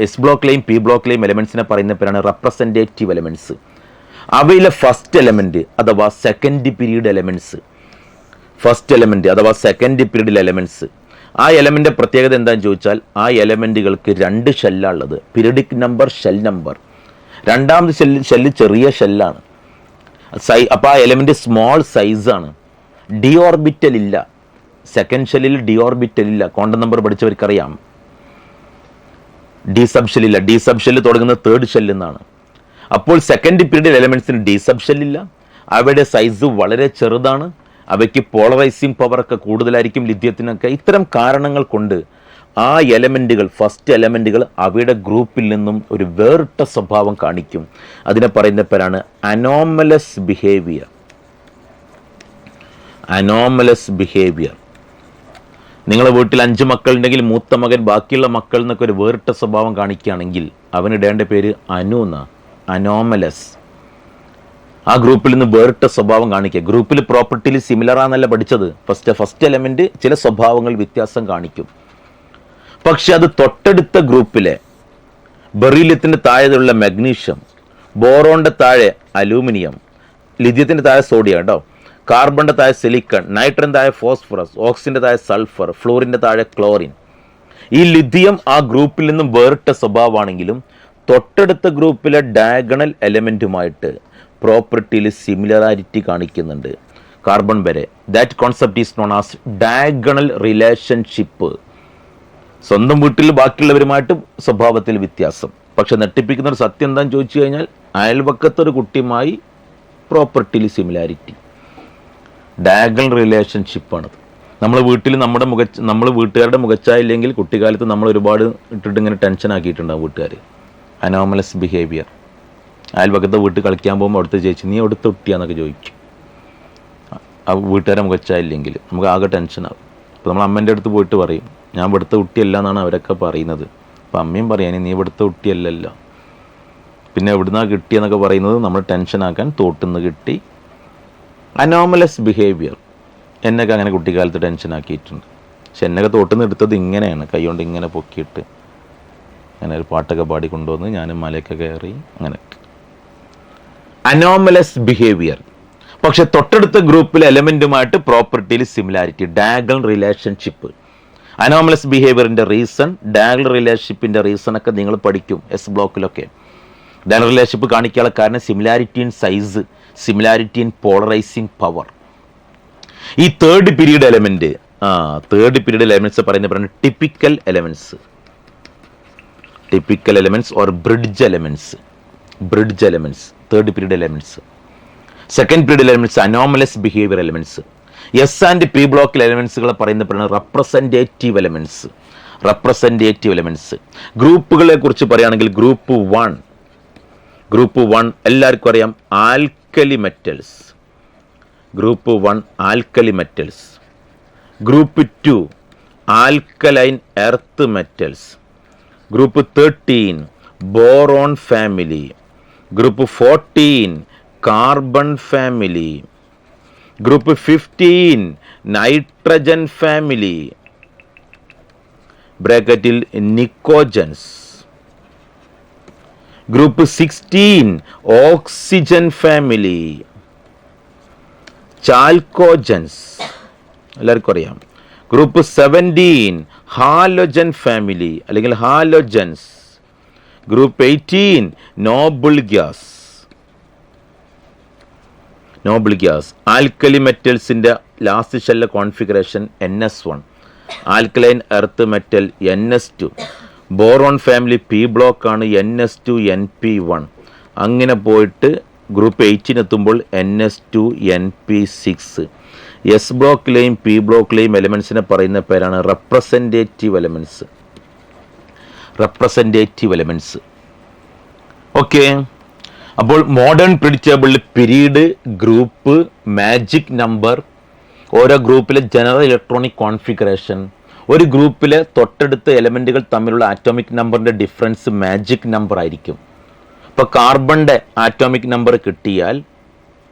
എസ് ബ്ലോക്കിലെയും പി ബ്ലോക്കിലെയും എലമെന്റ്സിനെ പറയുന്ന പേരാണ് റെപ്രസെൻറ്റേറ്റീവ് എലമെന്റ്സ്. അവയിലെ ഫസ്റ്റ് എലമെന്റ് അഥവാ second period elements, first element അഥവാ സെക്കൻഡ് പീരീഡിൽ എലമെന്റ്സ്, ആ എലമെന്റിന്റെ പ്രത്യേകത എന്താണെന്ന് ചോദിച്ചാൽ ആ എലമെന്റുകൾക്ക് 2 ഷെല്ലുള്ളത്. Periodic number, shell number. രണ്ടാമത് ഷെല്ല് ചെറിയ ഷെല്ലാണ്. അപ്പോൾ ആ എലമെന്റ് സ്മോൾ സൈസാണ്. ഡി ഓർബിറ്റൽ ഇല്ല. സെക്കൻഡ് ഷെല്ലിൽ ഡി ഓർബിറ്റൽ ഇല്ല. ക്വാണ്ടം നമ്പർ പഠിച്ചവർക്കറിയാം. ഡി സബ് ഷെല്ലില്ല. ഡി സബ് ഷെല്ല് തുടങ്ങുന്നത് തേർഡ് ഷെല്ലിൽ നിന്നാണ്. അപ്പോൾ സെക്കൻഡ് പീരീഡ് എലമെന്റ്സിന് ഡി സബ് ഷെല്ലില്ല. അവയുടെ സൈസ് വളരെ ചെറുതാണ്. അവയ്ക്ക് പോളറൈസിങ് പവർ ഒക്കെ കൂടുതലായിരിക്കും, ലിഥിയത്തിനൊക്കെ. ഇത്തരം കാരണങ്ങൾ കൊണ്ട് ആ എലമെന്റുകൾ, ഫസ്റ്റ് എലമെന്റുകൾ അവയുടെ ഗ്രൂപ്പിൽ നിന്നും ഒരു വേറിട്ട സ്വഭാവം കാണിക്കും. അതിനെ പറയുന്ന പേരാണ് അനോമലസ് ബിഹേവിയർ. Anomalous behaviour. നിങ്ങളുടെ വീട്ടിൽ 5 മക്കളുണ്ടെങ്കിൽ മൂത്ത മകൻ ബാക്കിയുള്ള മക്കളിൽ നിന്നൊക്കെ ഒരു വേറിട്ട സ്വഭാവം കാണിക്കുകയാണെങ്കിൽ അവനിടേണ്ട പേര് അനു എന്നാണ്. അനോമലസ്. ആ ഗ്രൂപ്പിൽ നിന്ന് വേറിട്ട സ്വഭാവം കാണിക്കുക. ഗ്രൂപ്പിൽ പ്രോപ്പർട്ടിയിൽ സിമിലർ ആണെന്നല്ല പഠിച്ചത്. ഫസ്റ്റ് എലമെന്റ് ചില സ്വഭാവങ്ങൾ വ്യത്യാസം കാണിക്കും. പക്ഷെ അത് തൊട്ടടുത്ത ഗ്രൂപ്പിലെ ബെറീലിയത്തിൻ്റെ താഴെയുള്ള മഗ്നീഷ്യം, ബോറോണിൻ്റെ താഴെ അലൂമിനിയം, ലിഥിയത്തിൻ്റെ താഴെ സോഡിയം കേട്ടോ, കാർബണിൻ്റെ താഴെ സിലിക്കൺ, നൈട്രജൻ താഴെ ഫോസ്ഫറസ്, ഓക്സിജൻ്റെ താഴെ സൾഫർ, ഫ്ലോറിൻ്റെ താഴെ ക്ലോറിൻ. ഈ ലിഥിയം ആ ഗ്രൂപ്പിൽ നിന്നും വേറിട്ട സ്വഭാവമാണെങ്കിലും തൊട്ടടുത്ത ഗ്രൂപ്പിലെ ഡയഗണൽ എലമെൻറ്റുമായിട്ട് പ്രോപ്പർട്ടിയിൽ സിമിലറാരിറ്റി കാണിക്കുന്നുണ്ട്. കാർബൺ വരെ. That concept is known as diagonal relationship. സ്വന്തം വീട്ടിൽ ബാക്കിയുള്ളവരുമായിട്ട് സ്വഭാവത്തിൽ വ്യത്യാസം. പക്ഷെ നെട്ടിപ്പിക്കുന്ന ഒരു സത്യം എന്താണെന്ന് ചോദിച്ചു കഴിഞ്ഞാൽ അയൽവക്കത്തൊരു കുട്ടിയുമായി പ്രോപ്പർട്ടിയിൽ സിമിലാരിറ്റി. ഡയഗണൽ റിലേഷൻഷിപ്പാണത്. നമ്മൾ വീട്ടിൽ നമ്മൾ വീട്ടുകാരുടെ മുഖച്ചായില്ലെങ്കിൽ കുട്ടിക്കാലത്ത് നമ്മൾ ഒരുപാട് ഇട്ടിട്ട് ഇങ്ങനെ ടെൻഷൻ ആക്കിയിട്ടുണ്ടാവും വീട്ടുകാർ. Anomalous behaviour. അയൽവക്കത്തെ വീട്ടിൽ കളിക്കാൻ പോകുമ്പോൾ അവിടുത്തെ ചേച്ചി നീ അവിടുത്തെ കുട്ടിയാന്നൊക്കെ ചോദിക്കും. ആ വീട്ടുകാരെ മുഖച്ചായില്ലെങ്കിൽ നമുക്ക് ആകെ ടെൻഷനാകും. അപ്പോൾ നമ്മൾ അമ്മേൻ്റെ അടുത്ത് പോയിട്ട് പറയും ഞാൻ ഇവിടുത്തെ കുട്ടിയല്ല എന്നാണ് അവരൊക്കെ പറയുന്നത്. അപ്പോൾ അമ്മയും പറയാൻ നീ ഇവിടുത്തെ കുട്ടിയല്ലല്ലോ, പിന്നെ എവിടുന്നാണ് കിട്ടിയെന്നൊക്കെ പറയുന്നത് നമ്മൾ ടെൻഷനാക്കാൻ തോട്ടുനിന്ന് കിട്ടി. Anomalous behaviour. എന്നൊക്കെ അങ്ങനെ കുട്ടിക്കാലത്ത് ടെൻഷനാക്കിയിട്ടുണ്ട്. പക്ഷെ എന്നൊക്കെ തോട്ടുനിന്ന് എടുത്തത് ഇങ്ങനെയാണ്, കൈകൊണ്ട് ഇങ്ങനെ പൊക്കിയിട്ട് അങ്ങനെ ഒരു പാട്ടൊക്കെ പാടി കൊണ്ടുവന്ന് ഞാനും മലയൊക്കെ കയറി അങ്ങനെയൊക്കെ. Anomalous behaviour. പക്ഷെ തൊട്ടടുത്ത ഗ്രൂപ്പിലെ എലമെൻറ്റുമായിട്ട് പ്രോപ്പർട്ടിയിൽ സിമിലാരിറ്റി, ഡയഗണൽ റിലേഷൻഷിപ്പ്. അനോമലസ് ബിഹേവിയറിൻ്റെ റീസൺ, ഡയഗണൽ റിലേഷൻഷിപ്പിൻ്റെ റീസണൊക്കെ നിങ്ങൾ പഠിക്കും എസ് ബ്ലോക്കിലൊക്കെ. ഡയഗണൽ റിലേഷൻഷിപ്പ് കാണിക്കാനുള്ള കാരണം similarity in size, similarity in polarising power. ഈ തേർഡ് പീരീഡ് എലമെൻറ്റ്സ് പറയുന്നത് typical elements. Typical elements or bridge elements. Third period elements. Second period elements anomalous behaviour elements. S and P ബ്ലോക്കിൽ എലമെൻറ്റ്സുകളെ പറയുന്ന representative elements. ഗ്രൂപ്പുകളെ കുറിച്ച് പറയുകയാണെങ്കിൽ group 1 എല്ലാവർക്കും അറിയാം, alkali metals. Group 1 alkali metals. Group 2 alkaline earth metals. Group 13 boron family. Group 14 carbon family. Group 15 nitrogen family, ബ്രാക്കറ്റിൽ pnictogens. Group 16 oxygen family, chalcogens എല്ലാവർക്കും അറിയാം. ഗ്രൂപ്പ് 17 ഹാലോജൻ ഫാമിലി അല്ലെങ്കിൽ halogens. Group 18 noble gas. Alkali മെറ്റൽസിൻ്റെ last shell configuration NS1, alkaline earth metal NS2, boron family P ബ്ലോക്കാണ് NS2 NP1. അങ്ങനെ പോയിട്ട് group 18 എത്തുമ്പോൾ NS2 NP6. S ബ്ലോക്കിലെയും പി ബ്ലോക്കിലെയും എലമെൻസിനെ പറയുന്ന പേരാണ് റെപ്രസെൻറ്റേറ്റീവ് എലമെൻറ്റ്സ്. ഓക്കെ. അപ്പോൾ modern predictable period, group, magic number, ഓരോ ഗ്രൂപ്പിലെ ജനറൽ ഇലക്ട്രോണിക് കോൺഫിഗറേഷൻ, ഒരു ഗ്രൂപ്പിലെ തൊട്ടടുത്ത എലമെൻറ്റുകൾ തമ്മിലുള്ള ആറ്റോമിക് നമ്പറിൻ്റെ ഡിഫറൻസ് മാജിക് നമ്പർ ആയിരിക്കും. ഇപ്പോൾ കാർബണിൻ്റെ ആറ്റോമിക് നമ്പർ കിട്ടിയാൽ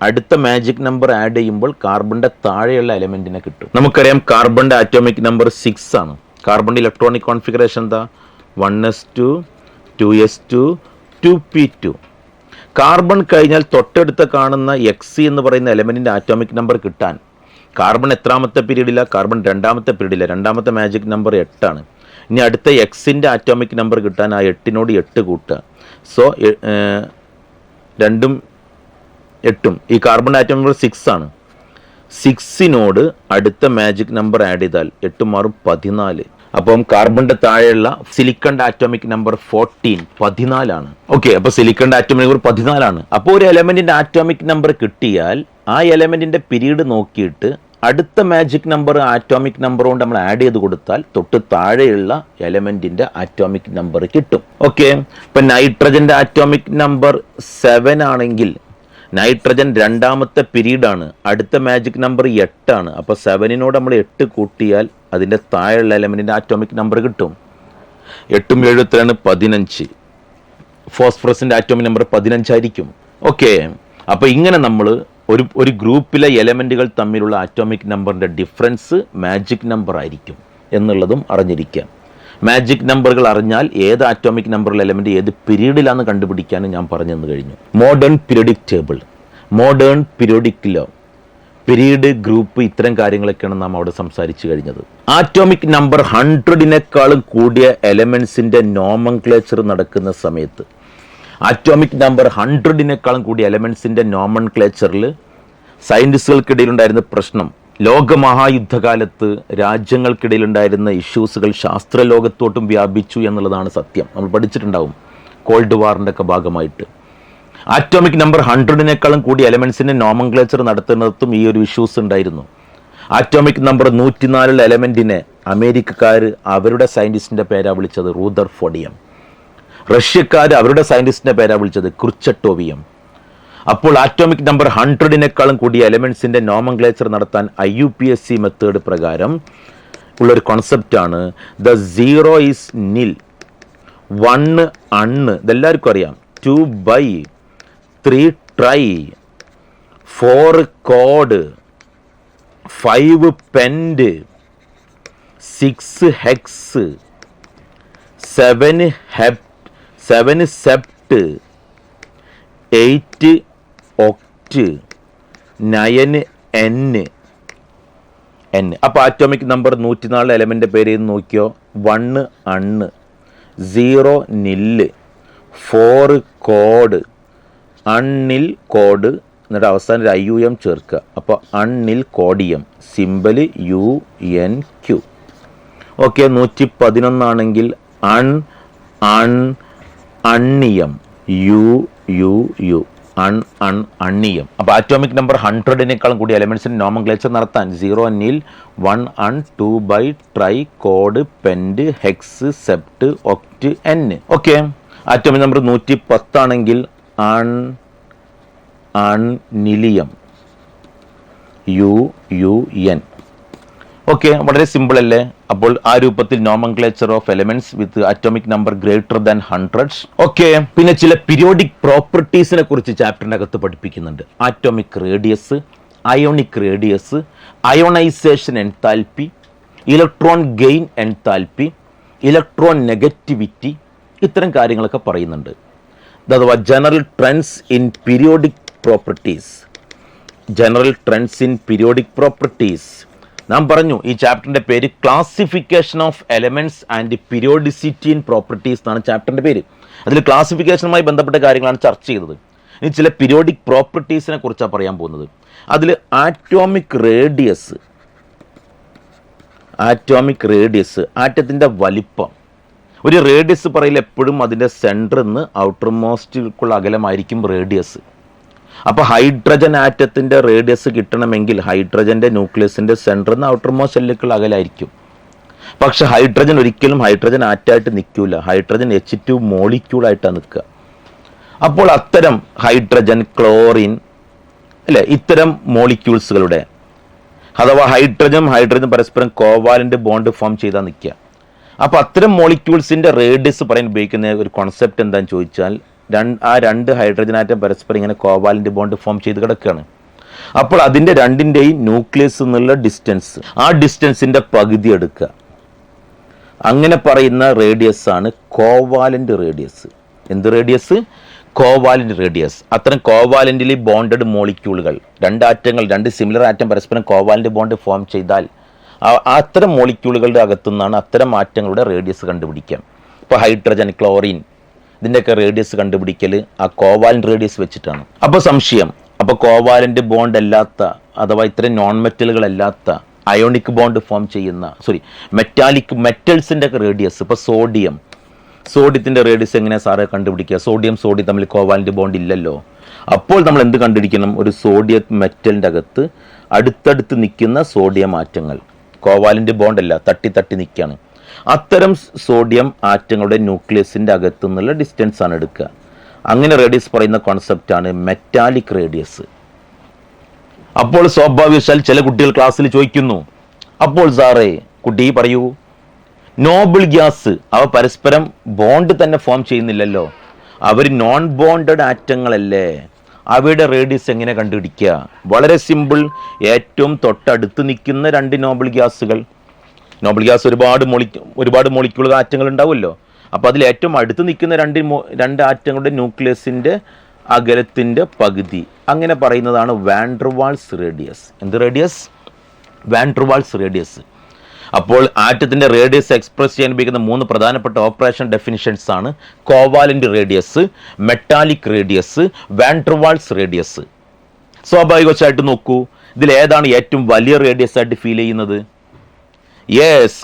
അടുത്ത മാജിക് നമ്പർ ആഡ് ചെയ്യുമ്പോൾ കാർബണിൻ്റെ താഴെയുള്ള എലമെൻറ്റിനെ കിട്ടും. നമുക്കറിയാം കാർബണിൻ്റെ ആറ്റോമിക് നമ്പർ 6 ആണ്. കാർബണിൻ്റെ ഇലക്ട്രോണിക് കോൺഫിഗറേഷൻ എന്താ? 1s2 2s2 2p2. കാർബൺ കഴിഞ്ഞാൽ തൊട്ടടുത്ത് കാണുന്ന എക്സ് എന്ന് പറയുന്ന എലമെൻറ്റിൻ്റെ ആറ്റോമിക് നമ്പർ കിട്ടാൻ കാർബൺ എത്രാമത്തെ പീരീഡില്ല, കാർബൺ രണ്ടാമത്തെ പീരീഡില്ല, രണ്ടാമത്തെ മാജിക് നമ്പർ 8 ഇനി അടുത്ത എക്സിൻ്റെ ആറ്റോമിക് നമ്പർ കിട്ടാൻ ആ 8നോട് 8 കൂട്ടുക. സോ 2ഉം 8ഉം ഈ കാർബൺ ആറ്റം നമ്പർ 6 6നോട് അടുത്ത മാജിക് നമ്പർ ആഡ് ചെയ്താൽ 8 മാറും 14. അപ്പം കാർബണിന്റെ താഴെയുള്ള സിലിക്കണിന്റെ ആറ്റോമിക് നമ്പർ 14 ഓക്കെ. അപ്പോൾ സിലിക്കണിന്റെ ആറ്റോമിക് നമ്പർ 14. അപ്പോൾ ഒരു എലമെന്റിന്റെ ആറ്റോമിക് നമ്പർ കിട്ടിയാൽ ആ എലമെന്റിന്റെ പീരീഡ് നോക്കിയിട്ട് അടുത്ത മാജിക് നമ്പർ ആറ്റോമിക് നമ്പർ കൊണ്ട് നമ്മൾ ആഡ് ചെയ്ത് കൊടുത്താൽ തൊട്ട് താഴെയുള്ള എലമെന്റിന്റെ ആറ്റോമിക് നമ്പർ കിട്ടും. ഓക്കെ. ഇപ്പം നൈട്രജന്റെ ആറ്റോമിക് നമ്പർ 7 ആണെങ്കിൽ നൈട്രജൻ രണ്ടാമത്തെ പീരീഡാണ്, അടുത്ത മാജിക് നമ്പർ 8. അപ്പോൾ 7നോട് നമ്മൾ 8 കൂട്ടിയാൽ അതിൻ്റെ താഴെയുള്ള എലമെൻറ്റിൻ്റെ ആറ്റോമിക് നമ്പർ കിട്ടും. 8ഉം 7 എത്രയാണ്? 15. ഫോസ്ഫറസിൻ്റെ ആറ്റോമിക് നമ്പർ 15 ആയിരിക്കും. ഓക്കെ. അപ്പോൾ ഇങ്ങനെ നമ്മൾ ഒരു ഗ്രൂപ്പിലെ എലമെൻറ്റുകൾ തമ്മിലുള്ള ആറ്റോമിക് നമ്പറിൻ്റെ ഡിഫറൻസ് മാജിക് നമ്പർ ആയിരിക്കും എന്നുള്ളതും അറിഞ്ഞിരിക്കാം. മാജിക് നമ്പറുകൾ അറിഞ്ഞാൽ ഏത് ആറ്റോമിക് നമ്പറിൽ എലമെൻറ്റ് ഏത് പീരീഡിലാണെന്ന് കണ്ടുപിടിക്കാനും ഞാൻ പറഞ്ഞു തന്നു കഴിഞ്ഞു. Modern periodic table, modern periodic law, period, group, ഇത്തരം കാര്യങ്ങളൊക്കെയാണ് നാം അവിടെ സംസാരിച്ചു കഴിഞ്ഞത്. ആറ്റോമിക് നമ്പർ 100-നേക്കാളും കൂടിയ എലമെൻസിൻ്റെ നോമൻക്ലേച്ചർ നടക്കുന്ന സമയത്ത്, ആറ്റോമിക് നമ്പർ 100-നേക്കാളും കൂടിയ എലമെൻസിൻ്റെ നോമൻക്ലേച്ചറിൽ സയൻറ്റിസ്റ്റുകൾക്കിടയിലുണ്ടായിരുന്ന പ്രശ്നം, ലോകമഹായുദ്ധകാലത്ത് രാജ്യങ്ങൾക്കിടയിലുണ്ടായിരുന്ന ഇഷ്യൂസുകൾ ശാസ്ത്രലോകത്തോട്ടും വ്യാപിച്ചു എന്നുള്ളതാണ് സത്യം. നമ്മൾ പഠിച്ചിട്ടുണ്ടാവും കോൾഡ് വാറിൻ്റെ ഒക്കെ ഭാഗമായിട്ട്. ആറ്റോമിക് നമ്പർ 100-നേക്കാളും കൂടി എലമെൻസിൻ്റെ നോമൻക്ലേച്ചർ നടത്തുന്നിടത്തും ഈ ഒരു ഇഷ്യൂസ് ഉണ്ടായിരുന്നു. ആറ്റോമിക് നമ്പർ 104 എലമെൻറ്റിനെ അമേരിക്കക്കാർ അവരുടെ സയൻറ്റിസ്റ്റിൻ്റെ പേരാണ് വിളിച്ചത് റൂദർഫോർഡിയം. റഷ്യക്കാർ അവരുടെ സയൻറ്റിസ്റ്റിൻ്റെ പേരാണ് വിളിച്ചത് ക്രുച്ചട്ടോവിയം. അപ്പോൾ ആറ്റോമിക് നമ്പർ 100-നേക്കാളും കൂടിയ എലമെൻസിൻ്റെ നോമൻക്ലേച്ചർ നടത്താൻ IUPAC മെത്തേഡ് പ്രകാരം ഉള്ളൊരു കോൺസെപ്റ്റാണ് ദ 0 ഈസ് നിൽ, 1 അണ്ണ്, ഇതെല്ലാവർക്കും അറിയാം, 2 bi, 3 tri, 4 quad, 5 pent, 6 hex, 7 sept, 8 oct, 9 enn. അപ്പോൾ ആറ്റോമിക് നമ്പർ 104 എലമെൻ്റ് പേര് നോക്കിയോ. 1 അണ്ണ്, 0 നില്ല്, 4 കോഡ്, അണ്ണിൽ കോഡ്, എന്നിട്ട് അവസാനം ഒരു IUM ചേർക്കുക. അപ്പോൾ അണ്ണിൽ കോഡിയം, സിമ്പല് UNQ. ഓക്കെ. 111 ആണെങ്കിൽ അണ്ണിയം, UUU, അണ്ണിയം. അപ്പോൾ ആറ്റോമിക് നമ്പർ 100-നേക്കാളും കൂടി എലമെൻസിൻ്റെ നോമൻക്ലേച്ചർ നടത്താൻ 0 nil, 1 un, 2 bi, tri, quad, pent, hex, sept, oct, enn. Okay. Atomic number 110 ആണെങ്കിൽ അണ്ണിലിയം, UUN. ഓക്കെ. വളരെ സിമ്പിൾ അല്ലേ? അപ്പോൾ ആ രൂപത്തിൽ nomenclature of elements with atomic number greater than 100. Okay. പിന്നെ ചില പീരിയോഡിക് പ്രോപ്പർട്ടീസിനെ കുറിച്ച് ചാപ്റ്ററിൻ്റെ അകത്ത് പഠിപ്പിക്കുന്നുണ്ട്. Atomic radius, ionic radius, ionisation enthalpy, electron gain enthalpy, electron negativity, ഇത്തരം കാര്യങ്ങളൊക്കെ പറയുന്നുണ്ട്. അഥവാ general trends in periodic properties, general trends in periodic properties. നാം പറഞ്ഞു ഈ ചാപ്റ്ററിൻ്റെ പേര് classification of elements and periodicity in properties എന്നാണ് ചാപ്റ്ററിൻ്റെ പേര്. അതിൽ ക്ലാസിഫിക്കേഷനുമായി ബന്ധപ്പെട്ട കാര്യങ്ങളാണ് ചർച്ച ചെയ്തത്. ഇനി ചില പീരിയോഡിക് പ്രോപ്പർട്ടീസിനെ കുറിച്ചാണ് പറയാൻ പോകുന്നത്. അതിൽ ആറ്റോമിക് റേഡിയസ്, ആറ്റത്തിൻ്റെ വലിപ്പം. ഒരു റേഡിയസ് പറയില്ല എപ്പോഴും അതിൻ്റെ സെൻറ്ററിൽ നിന്ന് ഔട്ടർ മോസ്റ്റിലുള്ള അകലമായിരിക്കും റേഡിയസ്. അപ്പോൾ ഹൈഡ്രജൻ ആറ്റത്തിൻ്റെ റേഡിയസ് കിട്ടണമെങ്കിൽ ഹൈഡ്രജൻ്റെ ന്യൂക്ലിയസിൻ്റെ സെൻറ്ററിൽ നിന്ന് ഔട്ടർ മോസ്റ്റ് സെല്ലുകൾ അകലായിരിക്കും. പക്ഷെ ഹൈഡ്രജൻ ഒരിക്കലും ഹൈഡ്രജൻ ആറ്റായിട്ട് നിൽക്കില്ല. ഹൈഡ്രജൻ H2 മോളിക്യൂളായിട്ടാണ് നിൽക്കുക. അപ്പോൾ അത്തരം ഹൈഡ്രജൻ, ക്ലോറിൻ അല്ലേ, ഇത്തരം മോളിക്യൂൾസുകളുടെ അഥവാ ഹൈഡ്രജൻ പരസ്പരം കോവാലൻ്റ് ബോണ്ട് ഫോം ചെയ്താൽ നിൽക്കുക. അപ്പോൾ അത്തരം മോളിക്യൂൾസിൻ്റെ റേഡിയസ് പറയാൻ ഉപയോഗിക്കുന്ന ഒരു കോൺസെപ്റ്റ് എന്താണെന്ന് ചോദിച്ചാൽ ആ 2 ഹൈഡ്രജൻ ആറ്റം പരസ്പരം ഇങ്ങനെ കോവാലൻ്റ് ബോണ്ട് ഫോം ചെയ്ത് കിടക്കുകയാണ്. അപ്പോൾ അതിൻ്റെ രണ്ടിൻ്റെയും ന്യൂക്ലിയസ് എന്നുള്ള ഡിസ്റ്റൻസ്, ആ ഡിസ്റ്റൻസിൻ്റെ പകുതി എടുക്കുക. അങ്ങനെ പറയുന്ന റേഡിയസ് ആണ് കോവാലൻ്റ് റേഡിയസ്. എന്ത് റേഡിയസ്? Covalent radius. അത്തരം കോവാലന്റിലി ബോണ്ടഡ് മോളിക്യൂളുകൾ, രണ്ട് ആറ്റങ്ങൾ, രണ്ട് സിമിലർ ആറ്റം പരസ്പരം കോവാലന്റ് ബോണ്ട് ഫോം ചെയ്താൽ അത്തരം മോളിക്യൂളുകളുടെ അകത്തുനിന്നാണ് അത്തരം ആറ്റങ്ങളുടെ റേഡിയസ് കണ്ടുപിടിക്കാം. ഇപ്പോൾ ഹൈഡ്രജൻ, ക്ലോറിൻ, ഇതിൻ്റെയൊക്കെ റേഡിയസ് കണ്ടുപിടിക്കൽ ആ കോവാലന്റ് റേഡിയസ് വെച്ചിട്ടാണ്. അപ്പോൾ സംശയം, അപ്പോൾ കോവാലന്റ് ബോണ്ട് അല്ലാത്ത അഥവാ ഇത്തരം നോൺ മെറ്റലുകളല്ലാത്ത അയോണിക് ബോണ്ട് ഫോം ചെയ്യുന്ന മെറ്റാലിക് മെറ്റൽസിൻ്റെ ഒക്കെ റേഡിയസ്, ഇപ്പോൾ സോഡിയത്തിൻ്റെ റേഡിയസ് എങ്ങനെയാണ് സാറേ കണ്ടുപിടിക്കുക? സോഡിയം തമ്മിൽ കോവാലന്റ് ബോണ്ട് ഇല്ലല്ലോ. അപ്പോൾ നമ്മൾ എന്ത് കണ്ടുപിടിക്കണം? ഒരു സോഡിയം മെറ്റലിൻ്റെ അകത്ത് അടുത്തടുത്ത് നിൽക്കുന്ന സോഡിയം ആറ്റങ്ങൾ, കോവാലന്റ് ബോണ്ട് അല്ല, തട്ടി നിൽക്കുകയാണ്. അത്തരം സോഡിയം ആറ്റങ്ങളുടെ ന്യൂക്ലിയസിൻ്റെ അകത്തു നിന്നുള്ള ഡിസ്റ്റൻസ് ആണ് എടുക്കുക. അങ്ങനെ റേഡിയസ് പറയുന്ന കോൺസെപ്റ്റാണ് മെറ്റാലിക് റേഡിയസ്. അപ്പോൾ സ്വാഭാവികശാൽ ചില കുട്ടികൾ ക്ലാസ്സിൽ ചോദിക്കുന്നു, അപ്പോൾ സാറേ കുട്ടി പറയൂ, നോബിൾ ഗ്യാസ് അവ പരസ്പരം ബോണ്ട് തന്നെ ഫോം ചെയ്യുന്നില്ലല്ലോ, അവർ നോൺ ബോണ്ടഡ് ആറ്റങ്ങളല്ലേ, അവയുടെ റേഡിയസ് എങ്ങനെ കണ്ടുപിടിക്കുക? വളരെ സിമ്പിൾ. ഏറ്റവും തൊട്ടടുത്ത് നിൽക്കുന്ന രണ്ട് നോബിൾ ഗ്യാസ് ഒരുപാട് മോളിക്യൂൾ ആറ്റങ്ങൾ ഉണ്ടാവുമല്ലോ. അപ്പോൾ അതിൽ ഏറ്റവും അടുത്ത് നിൽക്കുന്ന രണ്ട് ആറ്റങ്ങളുടെ ന്യൂക്ലിയസിൻ്റെ അകലത്തിൻ്റെ പകുതി, അങ്ങനെ പറയുന്നതാണ് വാൻഡർവാൾസ് റേഡിയസ്. എന്ത് റേഡിയസ്? Van der Waals radius. അപ്പോൾ ആറ്റത്തിൻ്റെ റേഡിയസ് എക്സ്പ്രസ് ചെയ്യാൻ ഉപയോഗിക്കുന്ന 3 പ്രധാനപ്പെട്ട ഓപ്പറേഷൻ ഡെഫിനിഷൻസ് ആണ് covalent radius, metallic radius, van der Waals radius. സ്വാഭാവികമായിട്ട് നോക്കൂ, ഇതിൽ ഏതാണ് ഏറ്റവും വലിയ റേഡിയസ് ആയിട്ട് ഫീൽ ചെയ്യുന്നത്? Yes,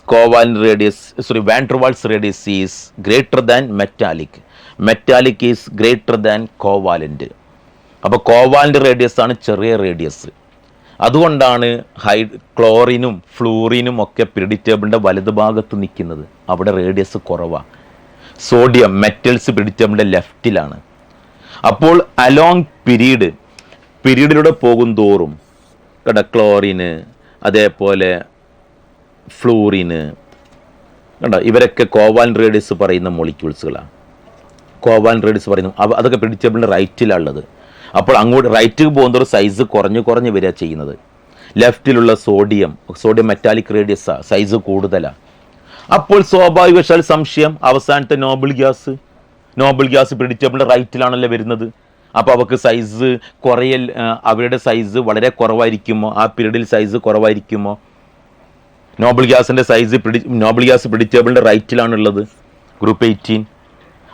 van der Waals radius is greater than metallic is greater than covalent. അപ്പോൾ കോവാലന്റ് റേഡിയസ് ആണ് ചെറിയ റേഡിയസ്. അതുകൊണ്ടാണ് ക്ലോറിനും ഫ്ലൂറിനും ഒക്കെ പീരിയോഡിക് ടേബിളിൻ്റെ വലതുഭാഗത്ത് നിൽക്കുന്നത്. അവിടെ റേഡിയസ് കുറവാണ്. സോഡിയം മെറ്റൽസ് പീരിയോഡിക് ടേബിളിൻ്റെ ലെഫ്റ്റിലാണ്. അപ്പോൾ അലോങ് പീരീഡിലൂടെ പോകും തോറും ക്ലോറിന്, അതേപോലെ ഫ്ലൂറിന്, ഇവരൊക്കെ കോവാലന്റ് റേഡിയസ് പറയുന്ന മോളിക്യൂൾസുകളാണ്. കോവാലന്റ് റേഡിയസ് പറയുന്നു അതൊക്കെ പീരിയോഡിക് ടേബിളിൻ്റെ റൈറ്റിലുള്ളത്. അപ്പോൾ അങ്ങോട്ട് റൈറ്റിൽ പോകുന്നതോറും സൈസ് കുറഞ്ഞ് വരിക ചെയ്യുന്നത്. ലെഫ്റ്റിലുള്ള സോഡിയം മെറ്റാലിക് റേഡിയസാണ്, സൈസ് കൂടുതലാണ്. അപ്പോൾ സ്വാഭാവികവശാൽ സംശയം, അവസാനത്തെ നോബിൾ ഗ്യാസ് പീരിയോഡിക് ടേബിളിൻ്റെ റൈറ്റിലാണല്ലോ വരുന്നത്. അപ്പോൾ അവർക്ക് സൈസ് അവരുടെ സൈസ് വളരെ കുറവായിരിക്കുമോ? ആ പീരീഡിൽ സൈസ് കുറവായിരിക്കുമോ? നോബിൾ ഗ്യാസ് പീരിയോഡിക് ടേബിളിൻ്റെ റൈറ്റിലാണുള്ളത്, ഗ്രൂപ്പ് 18.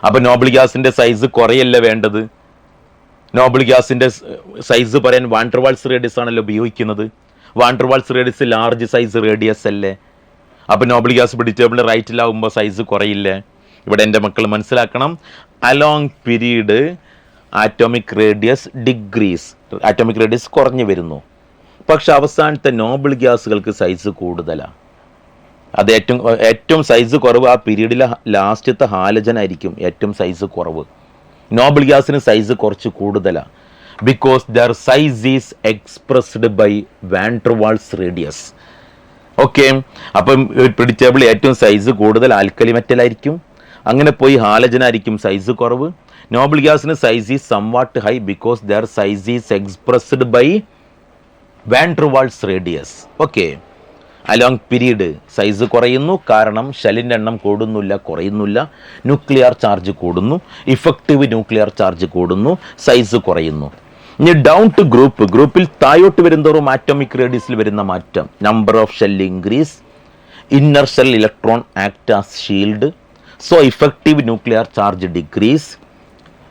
അപ്പോൾ നോബിൾ ഗ്യാസിൻ്റെ സൈസ് കുറയല്ല വേണ്ടത്. നോബിൾ ഗ്യാസിൻ്റെ സൈസ് പറയാൻ വാൻഡർവാൾസ് റേഡിയസ് ആണല്ലോ ഉപയോഗിക്കുന്നത്. Van der Waals radius large size radius അല്ലേ? അപ്പോൾ നോബിൾ ഗ്യാസ് പീരിയോഡിക് ടേബിളിൻ്റെ റൈറ്റിലാവുമ്പോൾ സൈസ് കുറയില്ലേ? ഇവിടെ എൻ്റെ മക്കൾ മനസ്സിലാക്കണം, along period atomic radius decrease, atomic radius കുറഞ്ഞു വരുന്നു. പക്ഷെ അവസാനത്തെ നോബിൾ ഗ്യാസുകൾക്ക് സൈസ് കൂടുതലാണ്. അത് ഏറ്റവും സൈസ് കുറവ് ആ പീരീഡിലെ ലാസ്റ്റത്തെ ഹാലജൻ ആയിരിക്കും ഏറ്റവും സൈസ് കുറവ്. നോബിൾ ഗ്യാസിന് സൈസ് കുറച്ച് കൂടുതലാണ്. Because their size is expressed by van der Waals radius. Okay, അപ്പം പീരിയോഡിക് ടേബിൾ ഏറ്റവും സൈസ് കൂടുതൽ ആൽക്കലി മെറ്റൽ ആയിരിക്കും. അങ്ങനെ പോയി ഹാലജനായിരിക്കും സൈസ് കുറവ്. നോബിൾ ഗ്യാസിന് size is somewhat high because their size is expressed by van der Waals radius. Okay, along period size കുറയുന്നു, കാരണം ഷെല്ലിൻ്റെ എണ്ണം കുറയുന്നില്ല. ന്യൂക്ലിയർ ചാർജ് കൂടുന്നു, ഇഫക്റ്റീവ് ന്യൂക്ലിയർ ചാർജ് കൂടുന്നു, സൈസ് കുറയുന്നു. ഇനി ഡൗൺ ടു ഗ്രൂപ്പിൽ താഴോട്ട് വരുന്നതോറും ആറ്റോമിക് റേഡിയസിൽ വരുന്ന മാറ്റം, number of shell increase, inner shell electron act as shield, so effective nuclear charge decrease,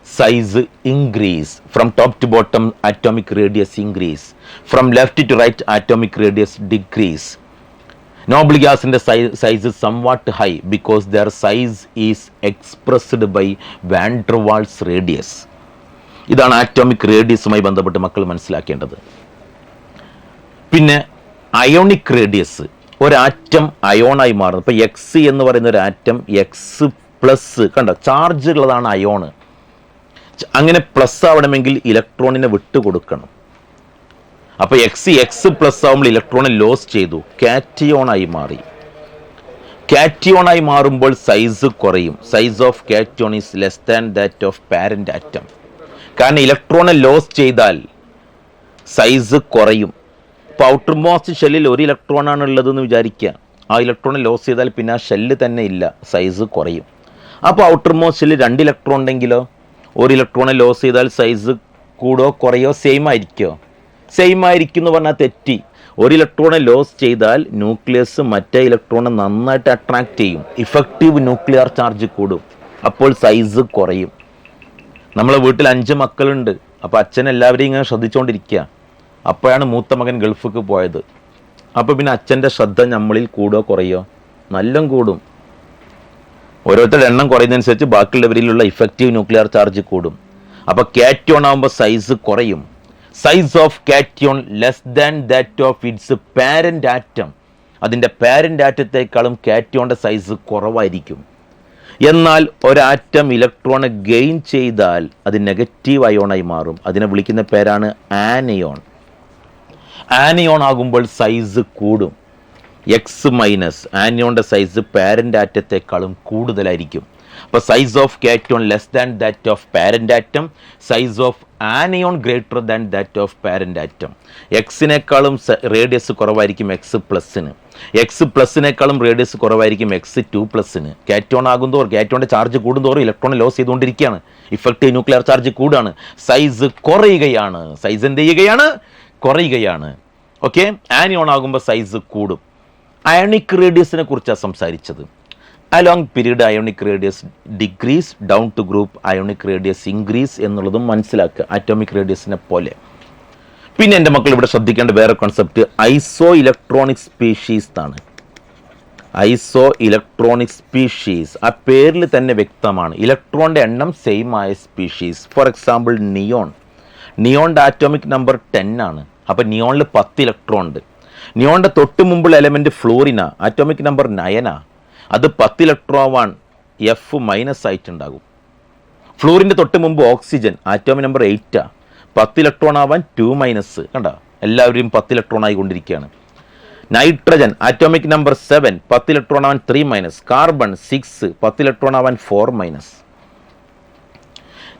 size increase. From top to bottom atomic radius increase, from left to right atomic radius decrease. Noble gas in the size is somewhat high because their size is expressed by van der Waals radius. ഇതാണ് atomic റേഡിയസുമായി ബന്ധപ്പെട്ട് മക്കൾ മനസ്സിലാക്കേണ്ടത്. പിന്നെ ionic radius, ഒരാറ്റം അയോണായി മാറുന്നത്. ഇപ്പോൾ X എന്ന് പറയുന്ന ഒരു ആറ്റം എക്സ് പ്ലസ്, കണ്ട ചാർജ് ഉള്ളതാണ് അയോണ്. അങ്ങനെ പ്ലസ് ആവണമെങ്കിൽ ഇലക്ട്രോണിനെ വിട്ടുകൊടുക്കണം. അപ്പോൾ എക്സ് പ്ലസ് ആവുമ്പോൾ ഇലക്ട്രോണെ ലോസ് ചെയ്തു, കാറ്റിയോണായി മാറി. കാറ്റിയോണായി മാറുമ്പോൾ സൈസ് കുറയും. Size of cation is less than that of parent atom. കാരണം ഇലക്ട്രോണെ ലോസ് ചെയ്താൽ സൈസ് കുറയും. ഇപ്പോൾ ഔട്ടർ മോസ്റ്റ് ഷെല്ലിൽ ഒരു ഇലക്ട്രോണാണ് ഉള്ളതെന്ന് വിചാരിക്കുക. ആ ഇലക്ട്രോണെ ലോസ് ചെയ്താൽ പിന്നെ ആ ഷെല്ല് തന്നെ ഇല്ല, സൈസ് കുറയും. അപ്പോൾ ഔട്ടർ മോസ്റ്റ് ഷെല്ലിൽ 2 ഇലക്ട്രോൺ ഉണ്ടെങ്കിലോ ഒരു ഇലക്ട്രോണെ ലോസ് ചെയ്താൽ സൈസ് കൂടോ കുറയോ സെയിം ആയിരിക്കുമോ? സെയിം ആയിരിക്കും എന്ന് പറഞ്ഞാൽ തെറ്റി. ഒരു ഇലക്ട്രോണെ ലോസ് ചെയ്താൽ ന്യൂക്ലിയസ് മറ്റേ ഇലക്ട്രോണെ നന്നായിട്ട് അട്രാക്ട് ചെയ്യും, ഇഫക്റ്റീവ് ന്യൂക്ലിയർ ചാർജ് കൂടും, അപ്പോൾ സൈസ് കുറയും. നമ്മളെ വീട്ടിൽ 5 മക്കളുണ്ട്. അപ്പോൾ അച്ഛൻ എല്ലാവരെയും ഇങ്ങനെ ശ്രദ്ധിച്ചുകൊണ്ടിരിക്കുക. അപ്പോഴാണ് മൂത്ത മകൻ ഗൾഫിക്ക് പോയത്. അപ്പോൾ പിന്നെ അച്ഛൻ്റെ ശ്രദ്ധ നമ്മളിൽ കൂടോ കുറയോ? നല്ലോണം കൂടും. ഓരോരുത്തരുടെ എണ്ണം കുറയുന്നതനുസരിച്ച് ബാക്കിയുള്ളവരിലുള്ള ഇഫക്റ്റീവ് ന്യൂക്ലിയർ ചാർജ് കൂടും. അപ്പോൾ കാറ്റയോൺ ആകുമ്പോൾ സൈസ് കുറയും. Size of cation less than that of its parent atom. അതിൻ്റെ പാരന്റ് ആറ്റത്തെക്കാളും കാറ്റയോണിൻ്റെ സൈസ് കുറവായിരിക്കും. എന്നാൽ ഒരാറ്റം ഇലക്ട്രോണെ ഗെയിൻ ചെയ്താൽ അത് നെഗറ്റീവ് അയോണായി മാറും. അതിനെ വിളിക്കുന്ന പേരാണ് ആനയോൺ. ആനയോൺ ആകുമ്പോൾ സൈസ് കൂടും. എക്സ് മൈനസ് ആനയോണിൻ്റെ സൈസ് പാരന്റ് ആറ്റത്തെക്കാളും കൂടുതലായിരിക്കും. അപ്പോൾ size of cation less than that of parent atom, size of anion greater than that of parent atom. എക്സിനേക്കാളും റേഡിയസ് കുറവായിരിക്കും എക്സ് പ്ലസിന്, എക്സ് പ്ലസിനേക്കാളും റേഡിയസ് കുറവായിരിക്കും X2+. കാറ്റയോൺ ആകുന്തോറും കാറ്റയോണിൻ്റെ ചാർജ് കൂടുന്തോറും ഇലക്ട്രോൺ ലോസ് ചെയ്തുകൊണ്ടിരിക്കുകയാണ്, ഇഫക്റ്റീവ് ന്യൂക്ലിയർ ചാർജ് കൂടുകയാണ്, സൈസ് കുറയുകയാണ്. സൈസ് എന്ത് ചെയ്യുകയാണ്? കുറയുകയാണ്. ഓക്കെ, ആനിയോൺ ആകുമ്പോൾ സൈസ് കൂടും. അയോണിക് റേഡിയസിനെ കുറിച്ചാണ് സംസാരിച്ചത്. Along period ionic radius decrease, down to group ionic radius increase എന്നുള്ളതും മനസ്സിലാക്കുക, ആറ്റോമിക് റേഡിയസിനെ പോലെ. പിന്നെ എൻ്റെ മക്കൾ ഇവിടെ ശ്രദ്ധിക്കേണ്ട വേറെ കോൺസെപ്റ്റ് ഐസോ ഇലക്ട്രോണിക് സ്പീഷീസ് ആണ്. ഐസോ ഇലക്ട്രോണിക് സ്പീഷീസ് ആ പേരിൽ തന്നെ വ്യക്തമാണ്. ഇലക്ട്രോണിൻ്റെ എണ്ണം സെയിം ആയ സ്പീഷീസ്. For example neon. നിയോണിൻ്റെ ആറ്റോമിക് നമ്പർ 10 ആണ്. അപ്പോൾ നിയോണിൽ 10 ഇലക്ട്രോൺ ഉണ്ട്. നിയോണിൻ്റെ തൊട്ട് മുമ്പുള്ള എലമെൻറ്റ് ഫ്ലൂറിന, ആറ്റോമിക് നമ്പർ 9. അത് 10 ഇലക്ട്രോൺ F- ആയിട്ടുണ്ടാകും. ഫ്ലൂറിൻ്റെ തൊട്ട് മുമ്പ് ഓക്സിജൻ, ആറ്റോമിക് നമ്പർ 8. 10 ഇലക്ട്രോൺ ആവാൻ 2- കണ്ട, എല്ലാവരും 10 ഇലക്ട്രോൺ ആയിക്കൊണ്ടിരിക്കുകയാണ്. നൈട്രജൻ ആറ്റോമിക് നമ്പർ 7, 10 ഇലക്ട്രോൺ ആവാൻ 3-. കാർബൺ 6, 10 ഇലക്ട്രോൺ ആവാൻ 4-.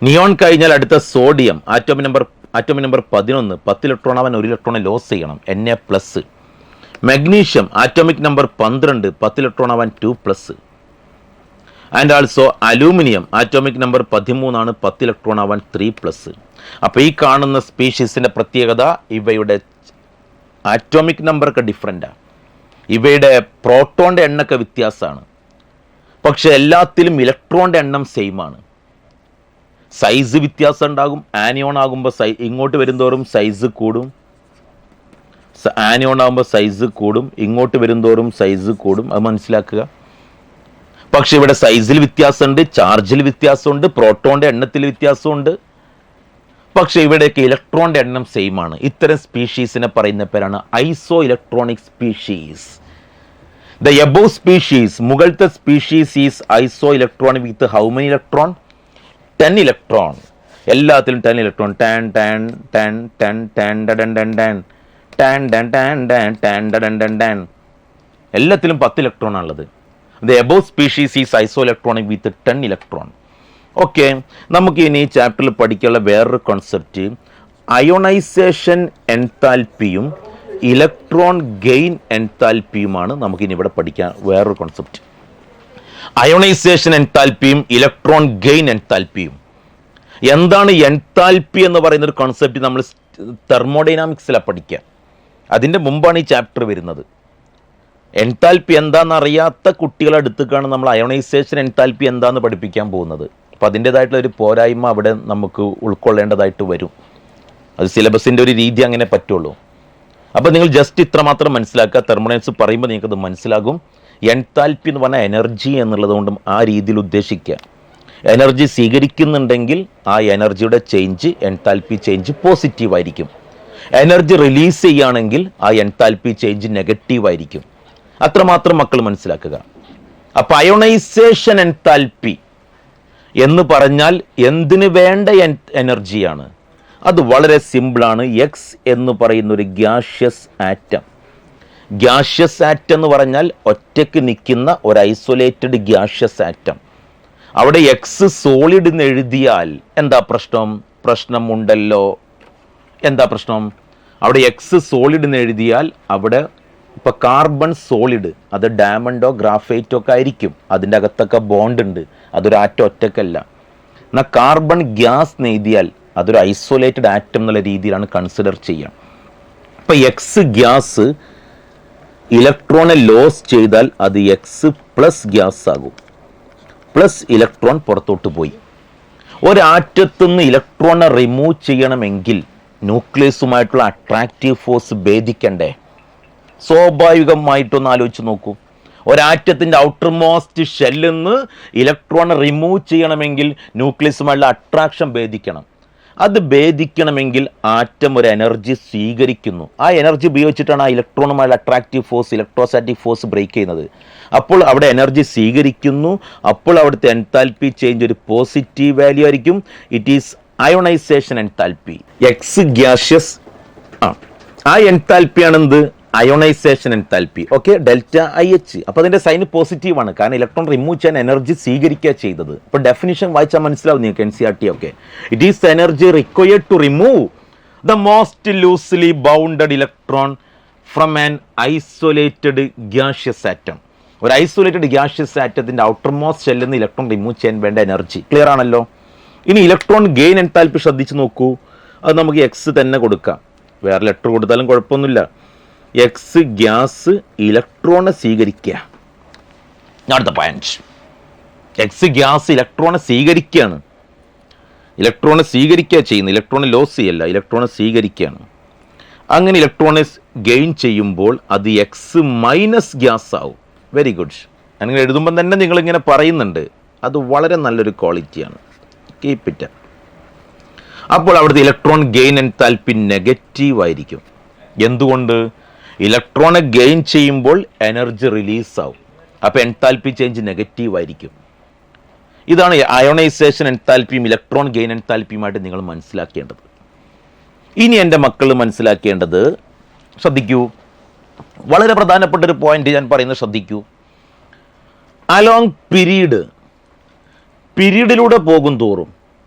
നിയോൺ കഴിഞ്ഞാൽ അടുത്ത സോഡിയം ആറ്റോമിക് നമ്പർ 11, 10 ഇലക്ട്രോൺ ആവാൻ 1 ഇലക്ട്രോൺ ലോസ് ചെയ്യണം, Na+. Magnesium atomic number 12, 10 electron ആവാൻ 2+. And also aluminium atomic number 13 ആണ്, 10 ഇലക്ട്രോൺ ആവാൻ 3+. അപ്പോൾ ഈ കാണുന്ന സ്പീഷീസിൻ്റെ പ്രത്യേകത ഇവയുടെ ആറ്റോമിക് നമ്പറൊക്കെ ഡിഫറെൻ്റാണ്, ഇവയുടെ പ്രോട്ടോണിൻ്റെ എണ്ണമൊക്കെ വ്യത്യാസമാണ്. പക്ഷെ എല്ലാത്തിലും ഇലക്ട്രോണിൻ്റെ എണ്ണം സെയിം ആണ്. സൈസ് വ്യത്യാസം ഉണ്ടാകും. ആനിയോൺ ആകുമ്പോൾ ഇങ്ങോട്ട് വരുന്തോറും സൈസ് കൂടും, ആനിയോൺ ആകുമ്പോൾ സൈസ് കൂടും, ഇങ്ങോട്ട് വരുന്തോറും സൈസ് കൂടും. അത് മനസ്സിലാക്കുക. പക്ഷെ ഇവിടെ സൈസിൽ വ്യത്യാസമുണ്ട്, ചാർജിൽ വ്യത്യാസമുണ്ട്, പ്രോട്ടോണിൻ്റെ എണ്ണത്തിൽ വ്യത്യാസമുണ്ട്. പക്ഷെ ഇവിടെയൊക്കെ ഇലക്ട്രോണിൻ്റെ എണ്ണം സെയിം ആണ്. ഇത്തരം സ്പീഷീസിനെ പറയുന്ന പേരാണ് isoelectronic species. The above species, മുകളിലത്തെ species is isoelectronic with how many electron? 10 electron. എല്ലാത്തിലും 10 ഇലക്ട്രോൺ. എല്ലാത്തിലും 10 ഇലക്ട്രോൺ ആണുള്ളത്. The above species is isoelectronic with 10 electron. Okay, നമുക്ക് ഇനി ഈ ചാപ്റ്ററിൽ പഠിക്കാനുള്ള വേറൊരു കോൺസെപ്റ്റ് അയോണൈസേഷൻ എൻതാൽപ്പിയും ഇലക്ട്രോൺ ഗെയിൻ എൻതാൽപ്പിയുമാണ്. നമുക്കിനി ഇവിടെ പഠിക്കാൻ വേറൊരു കോൺസെപ്റ്റ്. അയോണൈസേഷൻ എൻതാൽപ്പിയും ഇലക്ട്രോൺ ഗെയിൻ എൻതാൽപ്പിയും. എന്താണ് എൻതാൽപ്പി എന്ന് പറയുന്ന ഒരു കോൺസെപ്റ്റ് നമ്മൾ തെർമോഡൈനാമിക്സിലാണ് പഠിക്കുക. അതിൻ്റെ മുമ്പാണ് ഈ ചാപ്റ്റർ വരുന്നത്. എൻതാൽപ്പി എന്താണെന്നറിയാത്ത കുട്ടികളെ അടുത്തേക്കാണ് നമ്മൾ അയോണൈസേഷൻ എൻതാൽപ്പി എന്താണെന്ന് പഠിപ്പിക്കാൻ പോകുന്നത്. അപ്പോൾ അതിൻ്റേതായിട്ടുള്ള ഒരു പോരായ്മ അവിടെ നമുക്ക് ഉൾക്കൊള്ളേണ്ടതായിട്ട് വരും. അത് സിലബസിൻ്റെ ഒരു രീതി അങ്ങനെ പറ്റുള്ളൂ. അപ്പോൾ നിങ്ങൾ ജസ്റ്റ് ഇത്രമാത്രം മനസ്സിലാക്കുക. തെർമോഡൈനാമിക്സ് പറയുമ്പോൾ നിങ്ങൾക്കത് മനസ്സിലാകും. എൻതാൽപ്പി എന്ന് പറഞ്ഞാൽ എനർജി എന്നുള്ളത് കൊണ്ടും ആ രീതിയിൽ ഉദ്ദേശിക്കുക. എനർജി സ്വീകരിക്കുന്നുണ്ടെങ്കിൽ ആ എനർജിയുടെ ചേഞ്ച്, എൻതാൽപ്പി ചേഞ്ച് പോസിറ്റീവായിരിക്കും. എനർജി റിലീസ് ചെയ്യുകയാണെങ്കിൽ ആ എൻതാൽപ്പി ചേഞ്ച് നെഗറ്റീവായിരിക്കും. അത്രമാത്രം മക്കൾ മനസ്സിലാക്കുക. അപ്പോൾ അയോണൈസേഷൻ എൻതാൽപ്പി എന്ന് പറഞ്ഞാൽ എന്തിനു വേണ്ട എനർജിയാണ്? അത് വളരെ സിമ്പിളാണ്. എക്സ് എന്ന് പറയുന്ന ഒരു ഗ്യാഷ്യസ് ആറ്റം. ഗ്യാഷ്യസ് ആറ്റം എന്ന് പറഞ്ഞാൽ ഒറ്റയ്ക്ക് നിൽക്കുന്ന ഒരു ഐസൊലേറ്റഡ് ഗ്യാഷ്യസ് ആറ്റം. അവിടെ എക്സ് സോളിഡ് എന്ന് എഴുതിയാൽ എന്താ പ്രശ്നം? പ്രശ്നമുണ്ടല്ലോ. എന്താ പ്രശ്നം? അവിടെ എക്സ് സോളിഡ് എന്ന് എഴുതിയാൽ അവിടെ ഇപ്പോൾ കാർബൺ സോളിഡ്, അത് ഡയമണ്ടോ ഗ്രാഫൈറ്റോ ഒക്കെ ആയിരിക്കും. അതിൻ്റെ അകത്തൊക്കെ ബോണ്ട് ഉണ്ട്. അതൊരു ആറ്റം ഒറ്റക്കല്ല. എന്നാൽ കാർബൺ ഗ്യാസ് എന്ന് എഴുതിയാൽ അതൊരു ഐസൊലേറ്റഡ് ആറ്റം എന്നുള്ള രീതിയിലാണ് കൺസിഡർ ചെയ്യുക. ഇപ്പം എക്സ് ഗ്യാസ് ഇലക്ട്രോണെ ലോസ് ചെയ്താൽ അത് എക്സ് പ്ലസ് ഗ്യാസ് ആകും. പ്ലസ് ഇലക്ട്രോൺ പുറത്തോട്ട് പോയി. ഒരാറ്റത്തുനിന്ന് ഇലക്ട്രോണെ റിമൂവ് ചെയ്യണമെങ്കിൽ ന്യൂക്ലിയസുമായിട്ടുള്ള അട്രാക്റ്റീവ് ഫോഴ്സ് ഭേദിക്കണ്ടേ? സ്വാഭാവികമായിട്ടൊന്ന് ആലോചിച്ച് നോക്കൂ. ഒരാറ്റത്തിൻ്റെ ഔട്ടർ മോസ്റ്റ് ഷെല്ലിൽ നിന്ന് ഇലക്ട്രോണെ റിമൂവ് ചെയ്യണമെങ്കിൽ ന്യൂക്ലിയസുമായുള്ള അട്രാക്ഷൻ ഭേദിക്കണം. അത് ഭേദിക്കണമെങ്കിൽ ആറ്റം ഒരു എനർജി സ്വീകരിക്കുന്നു. ആ എനർജി ഉപയോഗിച്ചിട്ടാണ് ആ ഇലക്ട്രോണുമായുള്ള attractive force, electrostatic force break ചെയ്യുന്നത്. അപ്പോൾ അവിടെ എനർജി സ്വീകരിക്കുന്നു. അപ്പോൾ അവിടുത്തെ എൻതാൽപ്പി ചേഞ്ച് ഒരു പോസിറ്റീവ് വാല്യൂ ആയിരിക്കും. It is ionisation enthalpy. X gaseous ആ എൻതാൽപ്പിയാണ് എന്ത്? Ionisation enthalpy. Okay, delta I H. അപ്പോൾ അതിൻ്റെ സൈൻ പോസിറ്റീവ് ആണ്, കാരണം ഇലക്ട്രോൺ റിമൂവ് ചെയ്യാൻ എനർജി സ്വീകരിക്കുക ചെയ്തത്. അപ്പോൾ ഡെഫിനിഷൻ വായിച്ചാൽ മനസ്സിലാവും നിങ്ങൾക്ക് NCERT ഒക്കെ. It is energy required to remove the most loosely bounded electron from an isolated gaseous atom. ഒരു ഐസൊലേറ്റഡ് ഗ്യാഷ്യസ് ആറ്റത്തിൻ്റെ ഔട്ടർ മോസ്റ്റ് ഷെല്ലിൽ നിന്ന് ഇലക്ട്രോൺ റിമൂവ് ചെയ്യാൻ വേണ്ട എനർജി. ക്ലിയർ ആണല്ലോ? ഇനി ഇലക്ട്രോൺ ഗെയിൻ എൻതാൽപ്പി ശ്രദ്ധിച്ച് നോക്കൂ. അത് നമുക്ക് എക്സ് തന്നെ കൊടുക്കാം, വേറെ ലെറ്റർ കൊടുത്താലും കുഴപ്പമൊന്നുമില്ല. എക്സ് ഗ്യാസ് ഇലക്ട്രോണെ സ്വീകരിക്കുക. അടുത്ത പോയിന്റ്, എക്സ് ഗ്യാസ് ഇലക്ട്രോണെ സ്വീകരിക്കുകയാണ്. ഇലക്ട്രോണെ സ്വീകരിക്കുക ചെയ്യുന്നു, ഇലക്ട്രോണെ ലോസ് ചെയ്യല്ല, ഇലക്ട്രോണെ സ്വീകരിക്കുകയാണ്. അങ്ങനെ ഇലക്ട്രോണെ ഗെയിൻ ചെയ്യുമ്പോൾ അത് എക്സ് മൈനസ് ഗ്യാസ് ആവും. Very good. അങ്ങനെ എഴുതുമ്പം തന്നെ നിങ്ങളിങ്ങനെ പറയുന്നുണ്ട്, അത് വളരെ നല്ലൊരു ക്വാളിറ്റിയാണ്. Keep it. അപ്പോൾ അവിടുത്തെ ഇലക്ട്രോൺ ഗെയിൻ എൻതാൽപ്പി നെഗറ്റീവ് ആയിരിക്കും. എന്തുകൊണ്ട്? ഇലക്ട്രോണെ ഗെയിൻ ചെയ്യുമ്പോൾ എനർജി റിലീസ് ആവും. അപ്പോൾ എൻതാൽപ്പി ചേഞ്ച് നെഗറ്റീവ് ആയിരിക്കും. ഇതാണ് അയോണൈസേഷൻ എൻതാൽപ്പിയും ഇലക്ട്രോൺ ഗെയിൻ എൻതാൽപ്പിയുമായിട്ട് നിങ്ങൾ മനസ്സിലാക്കേണ്ടത്. ഇനി എൻ്റെ മക്കൾ മനസ്സിലാക്കേണ്ടത്, ശ്രദ്ധിക്കൂ, വളരെ പ്രധാനപ്പെട്ട ഒരു പോയിന്റ് ഞാൻ പറയുന്നത് ശ്രദ്ധിക്കൂ. അലോങ് പീരീഡിലൂടെ പോകും തോറും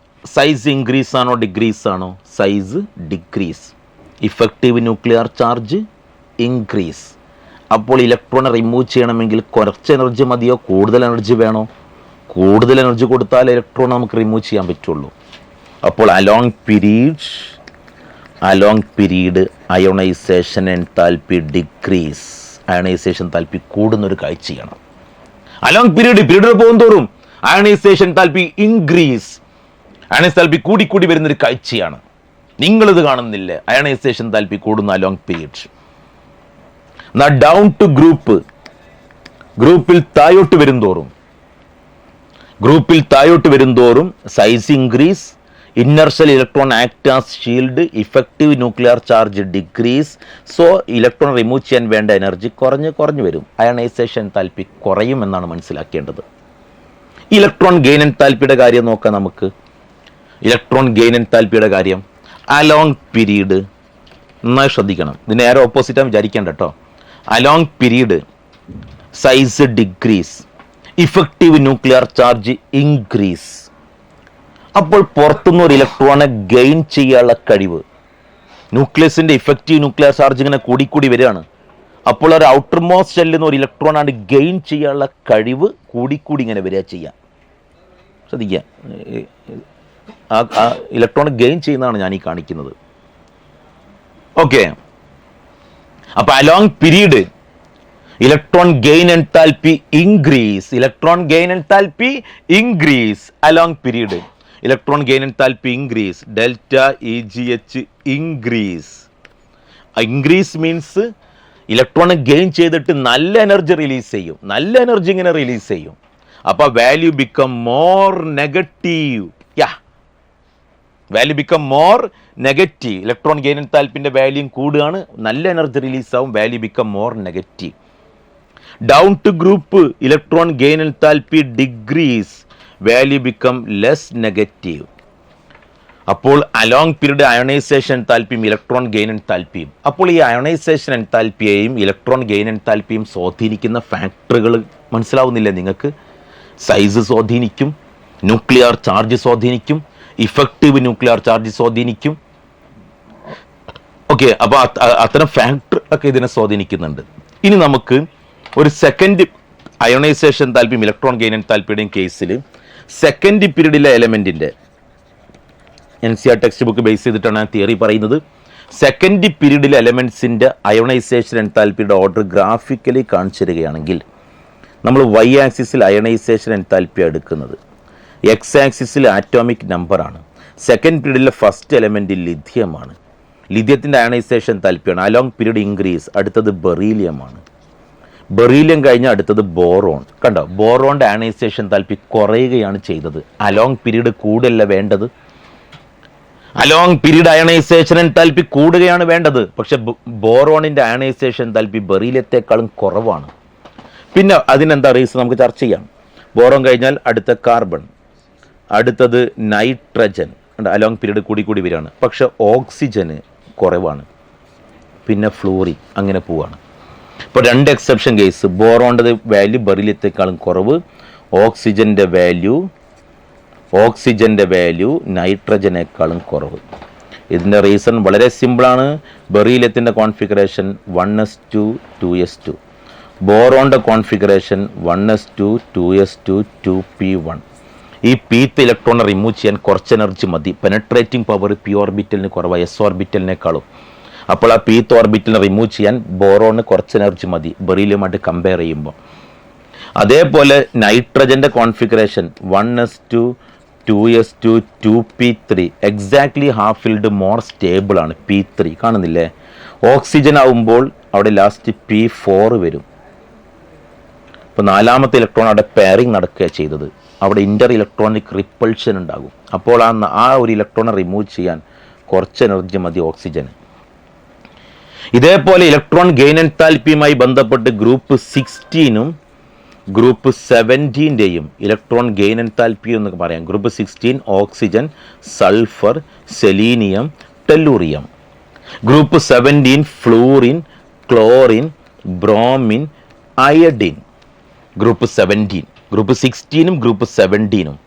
സൈസ് ഇൻക്രീസ് ആണോ ഡിക്രീസ് ആണോ? Size decrease. Effective nuclear charge increase. അപ്പോൾ ഇലക്ട്രോണെ റിമൂവ് ചെയ്യണമെങ്കിൽ കുറച്ച് എനർജി മതിയോ കൂടുതൽ എനർജി വേണോ? കൂടുതൽ എനർജി കൊടുത്താൽ ഇലക്ട്രോൺ നമുക്ക് റിമൂവ് ചെയ്യാൻ പറ്റുള്ളൂ. അപ്പോൾ along period ionisation enthalpy decrease. Ionisation enthalpy കൂടുന്നൊരു കാഴ്ചയാണ്. അലോങ് പീരീഡിൽ പോകും തോറും ionisation enthalpy increase. Ionisation enthalpy കൂടി വരുന്നൊരു കാഴ്ചയാണ്. നിങ്ങളിത് കാണുന്നില്ലേ? അയോണൈസേഷൻ താൽപ്പി കൂടുന്ന അലോങ് പീരീഡ്. ഡൗൺ ടു ഗ്രൂപ്പിൽ താഴോട്ട് വരും തോറും size increase. Inner shell electron act as shield. Effective nuclear charge decrease. So electron remove ചെയ്യാൻ വേണ്ട എനർജി കുറഞ്ഞു വരും. അയണൈസേഷൻ എൻതാൽപ്പി കുറയും എന്നാണ് മനസ്സിലാക്കേണ്ടത്. ഇലക്ട്രോൺ ഗെയിൻ എൻതാൽപ്പിയുടെ കാര്യം നോക്കാം നമുക്ക്. ഇലക്ട്രോൺ ഗെയിൻ എൻതാൽപ്പിയുടെ കാര്യം അലോങ് പീരീഡ് നന്നായി ശ്രദ്ധിക്കണം. ഇതിന് നേരെ ഓപ്പോസിറ്റാണ് വിചാരിക്കേണ്ട കേട്ടോ. Along period size decrease, effective nuclear charge increase. അപ്പോൾ പുറത്തുനിന്ന് ഒരു ഇലക്ട്രോണെ ഗെയിൻ ചെയ്യാനുള്ള കഴിവ്, ന്യൂക്ലിയസിന്റെ ഇഫക്റ്റീവ് ന്യൂക്ലിയർ ചാർജ് ഇങ്ങനെ കൂടി വരികയാണ്. അപ്പോൾ ഒരു ഔട്ടർ മോസ്റ്റ് ഷെല്ലിൽ നിന്ന് ഒരു ഇലക്ട്രോണാണ് ഗെയിൻ ചെയ്യാനുള്ള കഴിവ് കൂടി ഇങ്ങനെ വരിക ചെയ്യാം. ശ്രദ്ധിക്കുക, ആ ഇലക്ട്രോൺ ഗെയിൻ ചെയ്യുന്നതാണ് ഞാൻ ഈ കാണിക്കുന്നത്. ഓക്കെ, അപ്പൊ along period electron gain enthalpy increase. Along period electron gain enthalpy increase. Delta EGH increase. Increase means electron gain ചെയ്തിട്ട് നല്ല എനർജി റിലീസ് ചെയ്യും. നല്ല എനർജി ഇങ്ങനെ റിലീസ് ചെയ്യും. അപ്പൊ value become more negative. Electron gain എൻതാൽപ്പിന്റെ വാല്യൂ കൂടുകയാണ്, നല്ല എനർജി റിലീസ് ആവും, value become more negative. Down to group electron gain enthalpy decrease, value become less negative. അപ്പോൾ അലോങ് പീരീഡ് അയോണൈസേഷൻ എൻതാൽപ്പിയും ഇലക്ട്രോൺ ഗെയിൻ എൻതാൽപ്പിയും. അപ്പോൾ ഈ അയോണൈസേഷൻ എൻതാൽപ്പിയെയും ഇലക്ട്രോൺ ഗെയിൻ എൻതാൽപ്പിയും സ്വാധീനിക്കുന്ന ഫാക്ടറുകൾ മനസ്സിലാവുന്നില്ലേ നിങ്ങൾക്ക്? സൈസ് സ്വാധീനിക്കും, ന്യൂക്ലിയർ ചാർജ് സ്വാധീനിക്കും, ഇഫക്റ്റീവ് ന്യൂക്ലിയർ ചാർജ് സ്വാധീനിക്കും. ഓക്കെ, അപ്പോൾ അത്തരം ഫാക്ടർ ഒക്കെ ഇതിനെ സ്വാധീനിക്കുന്നുണ്ട്. ഇനി നമുക്ക് ഒരു സെക്കൻഡ് അയോണൈസേഷൻ താല്പര്യം ഇലക്ട്രോൺ ഗെയിൻ എൻതാൽപ്പിയുടെയും കേസിൽ സെക്കൻഡ് പീരീഡിലെ എലമെൻറ്റിൻ്റെ NCERT ടെക്സ്റ്റ് ബുക്ക് ബേസ് ചെയ്തിട്ടാണ് തിയറി പറയുന്നത്. സെക്കൻഡ് പീരീഡിലെ എലമെൻറ്റ്സിൻ്റെ അയോണൈസേഷൻ എൻതാൽപ്പിയുടെ ഓർഡർ ഗ്രാഫിക്കലി കാണിച്ചു തരികയാണെങ്കിൽ നമ്മൾ Y ആക്സിസിൽ അയണൈസേഷൻ എൻതാൽപ്പിയാണ് എടുക്കുന്നത്, X ആക്സിസിൽ ആറ്റോമിക് നമ്പറാണ്. സെക്കൻഡ് പീരീഡിലെ ഫസ്റ്റ് എലമെൻറ്റ് ലിഥിയമാണ്. ലിഥിയത്തിൻ്റെ അയണൈസേഷൻ എൻതാൽപ്പിയാണ്. അലോങ് പീരീഡ് ഇൻക്രീസ്, അടുത്തത് ബെറീലിയമാണ്. ബെറീലിയം കഴിഞ്ഞാൽ അടുത്തത് ബോറോൺ. കണ്ടോ, ബോറോണിൻ്റെ അയണൈസേഷൻ എൻതാൽപ്പി കുറയുകയാണ് ചെയ്തത്. അലോങ് പീരീഡ് കൂടുതലല്ല വേണ്ടത്, അലോങ് പീരീഡ് അയണൈസേഷൻ എൻതാൽപ്പി കൂടുകയാണ് വേണ്ടത്. പക്ഷെ ബോറോണിൻ്റെ അയണൈസേഷൻ എൻതാൽപ്പി ബെറീലിയത്തെക്കാളും കുറവാണ്. പിന്നെ അതിനെന്താ റീസൺ നമുക്ക് ചർച്ച ചെയ്യാം. ബോറോൺ കഴിഞ്ഞാൽ അടുത്ത കാർബൺ, അടുത്തത് നൈട്രജൻ, അലോങ് പീരീഡ് കൂടി വരികയാണ്. പക്ഷെ ഓക്സിജന് കുറവാണ്, പിന്നെ ഫ്ലൂറിൻ, അങ്ങനെ പോവാണ്. ഇപ്പോൾ 2 എക്സെപ്ഷൻ കേസ്. ബോറോണിൻ്റെ വാല്യൂ ബെറീലിയത്തെക്കാളും കുറവ്, ഓക്സിജൻ്റെ വാല്യൂ നൈട്രജനേക്കാളും കുറവ്. ഇതിൻ്റെ റീസൺ വളരെ സിമ്പിളാണ്. ബെറീലിയത്തിൻ്റെ കോൺഫിഗറേഷൻ 1s2 2s2, ബോറോണിൻ്റെ കോൺഫിഗറേഷൻ 1s2 2s2 2p1. ഈ പീത്ത് ഇലക്ട്രോണെ റിമൂവ് ചെയ്യാൻ കുറച്ച് എനർജി മതി. പെനട്രേറ്റിംഗ് പവർ പി ഓർബിറ്റലിന് കുറവാണ് എസ് ഓർബിറ്റലിനേക്കാളും. അപ്പോൾ ആ പീത്ത് ഓർബിറ്റലിനെ റിമൂവ് ചെയ്യാൻ ബോറോണിന് കുറച്ച് എനർജി മതി ബെറീലിയമായിട്ട് കമ്പയർ ചെയ്യുമ്പോൾ. അതേപോലെ നൈട്രജൻ്റെ configuration 1s2 2s2 2p3, exactly half filled more stable ആണ് P3, കാണുന്നില്ലേ? ഓക്സിജൻ ആവുമ്പോൾ അവിടെ ലാസ്റ്റ് P4 വരും. ഇപ്പോൾ 4ാമത്തെ ഇലക്ട്രോൺ അവിടെ പെയറിങ് നടക്കുക ചെയ്തത്, അവിടെ ഇൻ്റർ ഇലക്ട്രോണിക് റിപ്പൾഷൻ ഉണ്ടാകും. അപ്പോൾ ആ ഒരു ഇലക്ട്രോണെ റിമൂവ് ചെയ്യാൻ കുറച്ച് എനർജി മതി ഓക്സിജന്. ഇതേപോലെ ഇലക്ട്രോൺ ഗെയിൻ എൻതാൽപ്പിയുമായി ബന്ധപ്പെട്ട് ഗ്രൂപ്പ് 16ഉം ഗ്രൂപ്പ് 17ൻ്റെയും ഇലക്ട്രോൺ ഗെയിൻ എൻതാൽപ്പി എന്ന് പറയാം. Group 16 oxygen, sulphur, selenium, tellurium. Group 17 fluorine, chlorine, bromine, iodine. Group 17, group 16ഉം ഗ്രൂപ്പ് 17ഉം.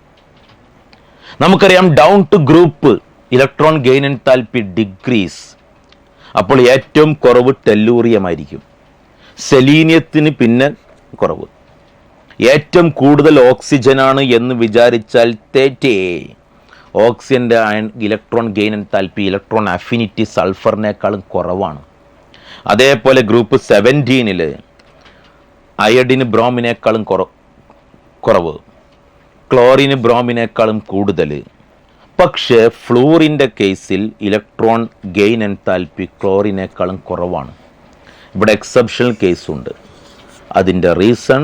നമുക്കറിയാം down to group electron gain enthalpy decrease. അപ്പോൾ ഏറ്റവും കുറവ് ടെല്ലൂറിയം ആയിരിക്കും, സെലീനിയത്തിന് പിന്നെ കുറവ്. ഏറ്റവും കൂടുതൽ ഓക്സിജനാണ് എന്ന് വിചാരിച്ചാൽ തെറ്റേ. ഓക്സിജൻ്റെ electron gain enthalpy, electron affinity സൾഫറിനേക്കാളും കുറവാണ്. അതേപോലെ ഗ്രൂപ്പ് 17 അയഡിന് ബ്രോമിനേക്കാളും കുറവ്, ക്ലോറിന് ബ്രോമിനേക്കാളും കൂടുതൽ. പക്ഷേ ഫ്ലൂറിൻ്റെ കേസിൽ ഇലക്ട്രോൺ ഗെയിൻ എൻതാൽപ്പി ക്ലോറിനേക്കാളും കുറവാണ്. ഇവിടെ എക്സെപ്ഷണൽ കേസുണ്ട്. അതിൻ്റെ റീസൺ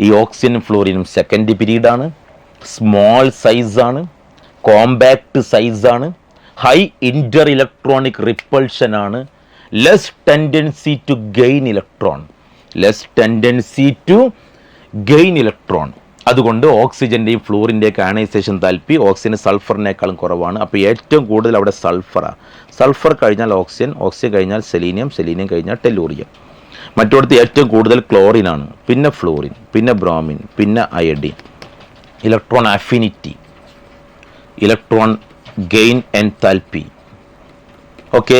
ഈ ഓക്സിജനും ഫ്ലൂറിനും സെക്കൻഡ് പീരീഡാണ്, സ്മോൾ സൈസാണ്, കോമ്പാക്ട് സൈസാണ്, ഹൈ ഇൻ്റർ ഇലക്ട്രോണിക് റിപ്പൾഷനാണ്, less tendency to gain electron. അതുകൊണ്ട് ഓക്സിജൻ്റെയും ഫ്ലൂറിൻ്റെയൊക്കെ അയണൈസേഷൻ താൽപ്പി ഓക്സിജൻ സൾഫറിനേക്കാളും കുറവാണ്. അപ്പോൾ ഏറ്റവും കൂടുതൽ അവിടെ സൾഫറാണ്. സൾഫർ കഴിഞ്ഞാൽ ഓക്സിജൻ, ഓക്സിജൻ കഴിഞ്ഞാൽ സെലീനിയം, സെലീനിയം കഴിഞ്ഞാൽ ടെല്ലൂറിയം. മറ്റോടത്ത് ഏറ്റവും കൂടുതൽ ക്ലോറിനാണ്, പിന്നെ ഫ്ലൂറിൻ, പിന്നെ ബ്രോമിൻ, പിന്നെ iodine. Electron affinity, electron gain enthalpy. Okay,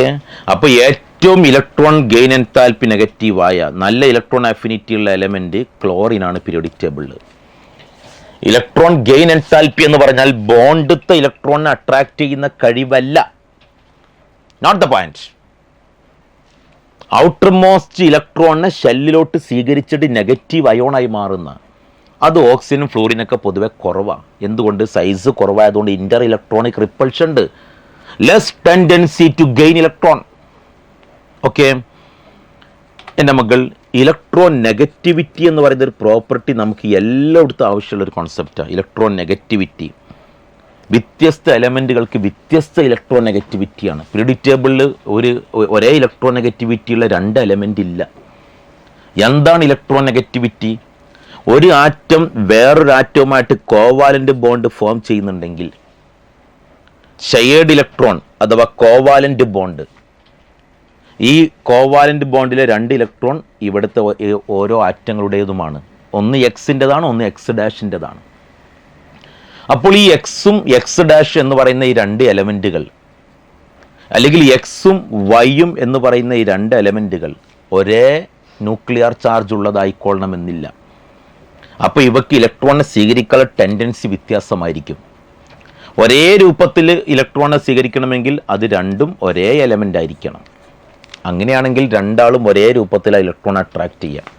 അപ്പോൾ ഏറ്റവും ഇലക്ട്രോൺ ഗെയിൻ എൻതാൽപ്പി നെഗറ്റീവായ നല്ല ഇലക്ട്രോൺ അഫിനിറ്റി ഉള്ള എലമെൻറ്റ് ക്ലോറിനാണ് പീരിയോഡിക് ടേബിളിൽ. ഇലക്ട്രോൺ ഗെയിൻ എൻതാൽപ്പി എന്ന് പറഞ്ഞാൽ ബോണ്ടത്തെ ഇലക്ട്രോണിനെ അട്രാക്ട് ചെയ്യുന്ന കഴിവല്ല, not the point. Outermost ഇലക്ട്രോണിനെ ഷെല്ലിലോട്ട് സ്വീകരിച്ചിട്ട് നെഗറ്റീവ് അയോണായി മാറുന്ന അത് ഓക്സിജനും ഫ്ലൂറിനൊക്കെ പൊതുവെ കുറവാണ്. എന്തുകൊണ്ട്? സൈസ് കുറവായതുകൊണ്ട് ഇൻ്റർ ഇലക്ട്രോണിക് റിപ്പൾഷൻ ഉണ്ട്, less tendency to gain electron. Okay, എൻ്റെ മകൾ, ഇലക്ട്രോൺ നെഗറ്റിവിറ്റി എന്ന് പറയുന്ന ഒരു പ്രോപ്പർട്ടി നമുക്ക് എല്ലായിടത്തും ആവശ്യമുള്ളൊരു കോൺസെപ്റ്റാണ്. ഇലക്ട്രോൺ നെഗറ്റിവിറ്റി വ്യത്യസ്ത എലമെൻറ്റുകൾക്ക് വ്യത്യസ്ത ഇലക്ട്രോൺ നെഗറ്റിവിറ്റിയാണ്. പീരിയോഡിക് ടേബിളിൽ ഒരേ ഇലക്ട്രോൺ നെഗറ്റിവിറ്റിയുള്ള 2 എലമെൻ്റ് ഇല്ല. എന്താണ് ഇലക്ട്രോൺ നെഗറ്റിവിറ്റി? ഒരു ആറ്റം വേറൊരു ആറ്റവുമായിട്ട് കോവാലൻ്റ് ബോണ്ട് ഫോം ചെയ്യുന്നുണ്ടെങ്കിൽ ഷെയർഡ് ഇലക്ട്രോൺ അഥവാ കോവാലൻ്റ് ബോണ്ട്, ഈ കോവാലൻ്റ് ബോണ്ടിലെ 2 ഇലക്ട്രോൺ ഇവിടുത്തെ ഓരോ ആറ്റങ്ങളുടേതുമാണ്. ഒന്ന് എക്സിൻ്റെതാണ്, ഒന്ന് എക്സ് ഡാഷിൻ്റെതാണ്. അപ്പോൾ ഈ എക്സും എക്സ് ഡാഷ് എന്ന് പറയുന്ന ഈ 2 എലമെൻറ്റുകൾ, അല്ലെങ്കിൽ എക്സും വൈയും എന്ന് പറയുന്ന ഈ 2 എലമെൻറ്റുകൾ ഒരേ ന്യൂക്ലിയർ ചാർജ് ഉള്ളതായിക്കൊള്ളണമെന്നില്ല. അപ്പോൾ ഇവയ്ക്ക് ഇലക്ട്രോണിനെ സ്വീകരിക്കാനുള്ള ടെൻഡൻസി വ്യത്യാസമായിരിക്കും. ഒരേ രൂപത്തിൽ ഇലക്ട്രോണിനെ സ്വീകരിക്കണമെങ്കിൽ അത് രണ്ടും ഒരേ എലമെൻ്റ് ആയിരിക്കണം. അങ്ങനെയാണെങ്കിൽ രണ്ടാളും ഒരേ രൂപത്തിൽ ഇലക്ട്രോൺ അട്രാക്ട് ചെയ്യുക.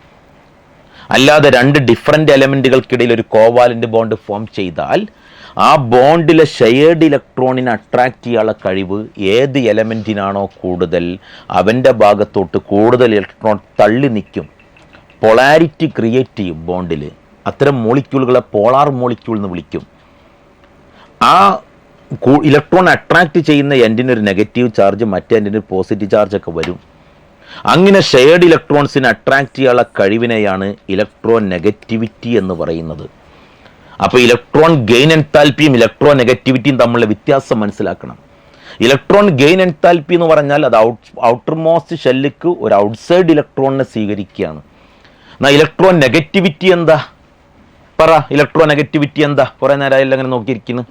അല്ലാതെ രണ്ട് ഡിഫറെൻ്റ് എലമെൻറ്റുകൾക്കിടയിൽ ഒരു കോവാലൻ്റ് ബോണ്ട് ഫോം ചെയ്താൽ ആ ബോണ്ടിലെ ഷെയർഡ് ഇലക്ട്രോണിനെ അട്രാക്ട് ചെയ്യാനുള്ള കഴിവ് ഏത് എലമെൻറ്റിനാണോ കൂടുതൽ അവൻ്റെ ഭാഗത്തോട്ട് കൂടുതൽ ഇലക്ട്രോൺ തള്ളി നിൽക്കും. പൊളാരിറ്റി ക്രിയേറ്റ് ചെയ്യും ബോണ്ടിൽ. അത്തരം മോളിക്യൂളുകളെ പോളാർ മോളിക്യൂൾ എന്ന് വിളിക്കും. ആ ഇലക്ട്രോൺ അട്രാക്ട് ചെയ്യുന്ന എൻഡിനൊരു നെഗറ്റീവ് ചാർജ്, മറ്റേ എൻഡിന് പോസിറ്റീവ് ചാർജൊക്കെ വരും. അങ്ങനെ ഷെയർഡ് ഇലക്ട്രോൺസിനെ അട്രാക്ട് ചെയ്യാനുള്ള കഴിവിനെയാണ് ഇലക്ട്രോൺ നെഗറ്റിവിറ്റി എന്ന് പറയുന്നത്. അപ്പോൾ ഇലക്ട്രോൺ ഗെയിൻ എൻതാൽപ്പിയും ഇലക്ട്രോൺ നെഗറ്റിവിറ്റിയും തമ്മിലുള്ള വ്യത്യാസം മനസ്സിലാക്കണം. ഇലക്ട്രോൺ ഗെയിൻ എൻതാൽപ്പി എന്ന് പറഞ്ഞാൽ അത് ഔട്ടർ മോസ്റ്റ് ഷെല്ലിക്ക് ഒരു ഔട്ട്സൈഡ് ഇലക്ട്രോണിനെ സ്വീകരിക്കുകയാണ്. എന്നാൽ ഇലക്ട്രോൺ നെഗറ്റിവിറ്റി എന്താ? പറ, ഇലക്ട്രോൺ നെഗറ്റിവിറ്റി എന്താ? കുറേ നേരമായില്ല അങ്ങനെ നോക്കിയിരിക്കുന്നു.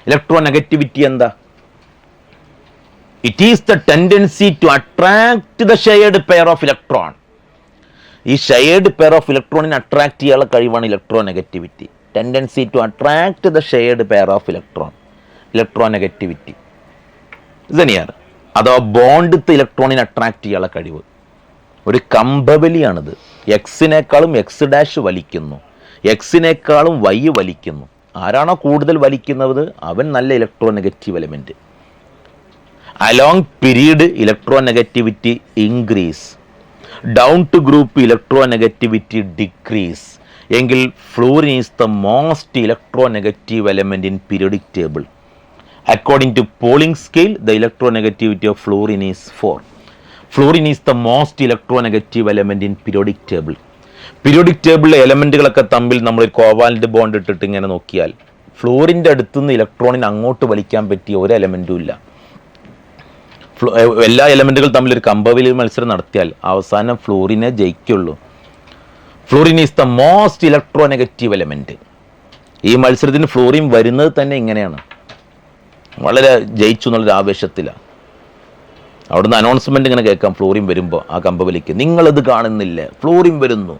ഇലക്ട്രോൺ നെഗറ്റിവിറ്റി എന്താ? It is the tendency to attract the shared pair of electron. ഈ ഷെയർഡ് പെയർ ഓഫ് ഇലക്ട്രോണിനെ അട്രാക്ട് ചെയ്യാനുള്ള കഴിവാണ് electronegativity. Tendency to attract the shared pair of electron, electronegativity ഇതന്നെയാണ്. അഥവാ ബോണ്ടിത്തെ ഇലക്ട്രോണിനെ അട്രാക്ട് ചെയ്യാനുള്ള കഴിവ്. ഒരു കമ്പബലിയാണിത്. എക്സിനേക്കാളും എക്സ് ഡാഷ് വലിക്കുന്നു, എക്സിനേക്കാളും വൈ വലിക്കുന്നു. ആരാണോ കൂടുതൽ വലിക്കുന്നത് അവൻ നല്ല electronegative element. Along period electronegativity increase, down to group electronegativity decrease. എങ്കിൽ fluorine is the most electronegative element in periodic table. According to Pauling scale the electronegativity of fluorine is 4. Fluorine is the most electronegative element in periodic table. Periodic ടേബിളിലെ എലമെൻറ്റുകളൊക്കെ തമ്മിൽ നമ്മൾ covalent bond ഇട്ടിട്ട് ഇങ്ങനെ നോക്കിയാൽ ഫ്ലൂറിൻ്റെ അടുത്തുനിന്ന് ഇലക്ട്രോണിന് അങ്ങോട്ട് വലിക്കാൻ പറ്റിയ ഒരു എലമെൻറ്റും ഇല്ല. എല്ലാ എലമെൻറ്റുകൾ തമ്മിൽ ഒരു കമ്പബിലി മത്സരം നടത്തിയാൽ അവസാനം ഫ്ലൂറിനെ ജയിക്കുള്ളൂ. Fluorine is the most electronegative element. ഈ മത്സരത്തിന് ഫ്ലൂറിൻ വരുന്നത് തന്നെ ഇങ്ങനെയാണ്, വളരെ ജയിച്ചു എന്നുള്ളൊരു ആവേശത്തിലാണ്. അവിടുന്ന് അനൗൺസ്മെൻറ്റ് ഇങ്ങനെ കേൾക്കാം ഫ്ലൂറിൻ വരുമ്പോൾ ആ കമ്പബലിക്ക്, നിങ്ങളിത് കാണുന്നില്ലേ, ഫ്ലൂറിൻ വരുന്നു,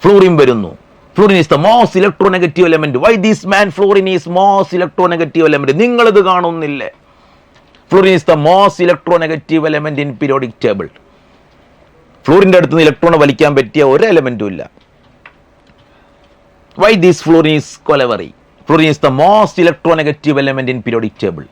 ഫ്ലൂറിൻ വരുന്നു. Fluorine is the most electronegative element. Why this man fluorine is most electronegative element. നിങ്ങളിത് കാണുന്നില്ലേ, fluorine is the most electronegative element in periodic table. ഫ്ലൂറിൻ്റെ അടുത്ത് നിന്ന് ഇലക്ട്രോണെ വലിക്കാൻ പറ്റിയ ഒരു എലമെൻറ്റും ഇല്ല. Why this fluorine is kolaveri. Fluorine is the most electronegative element in periodic table.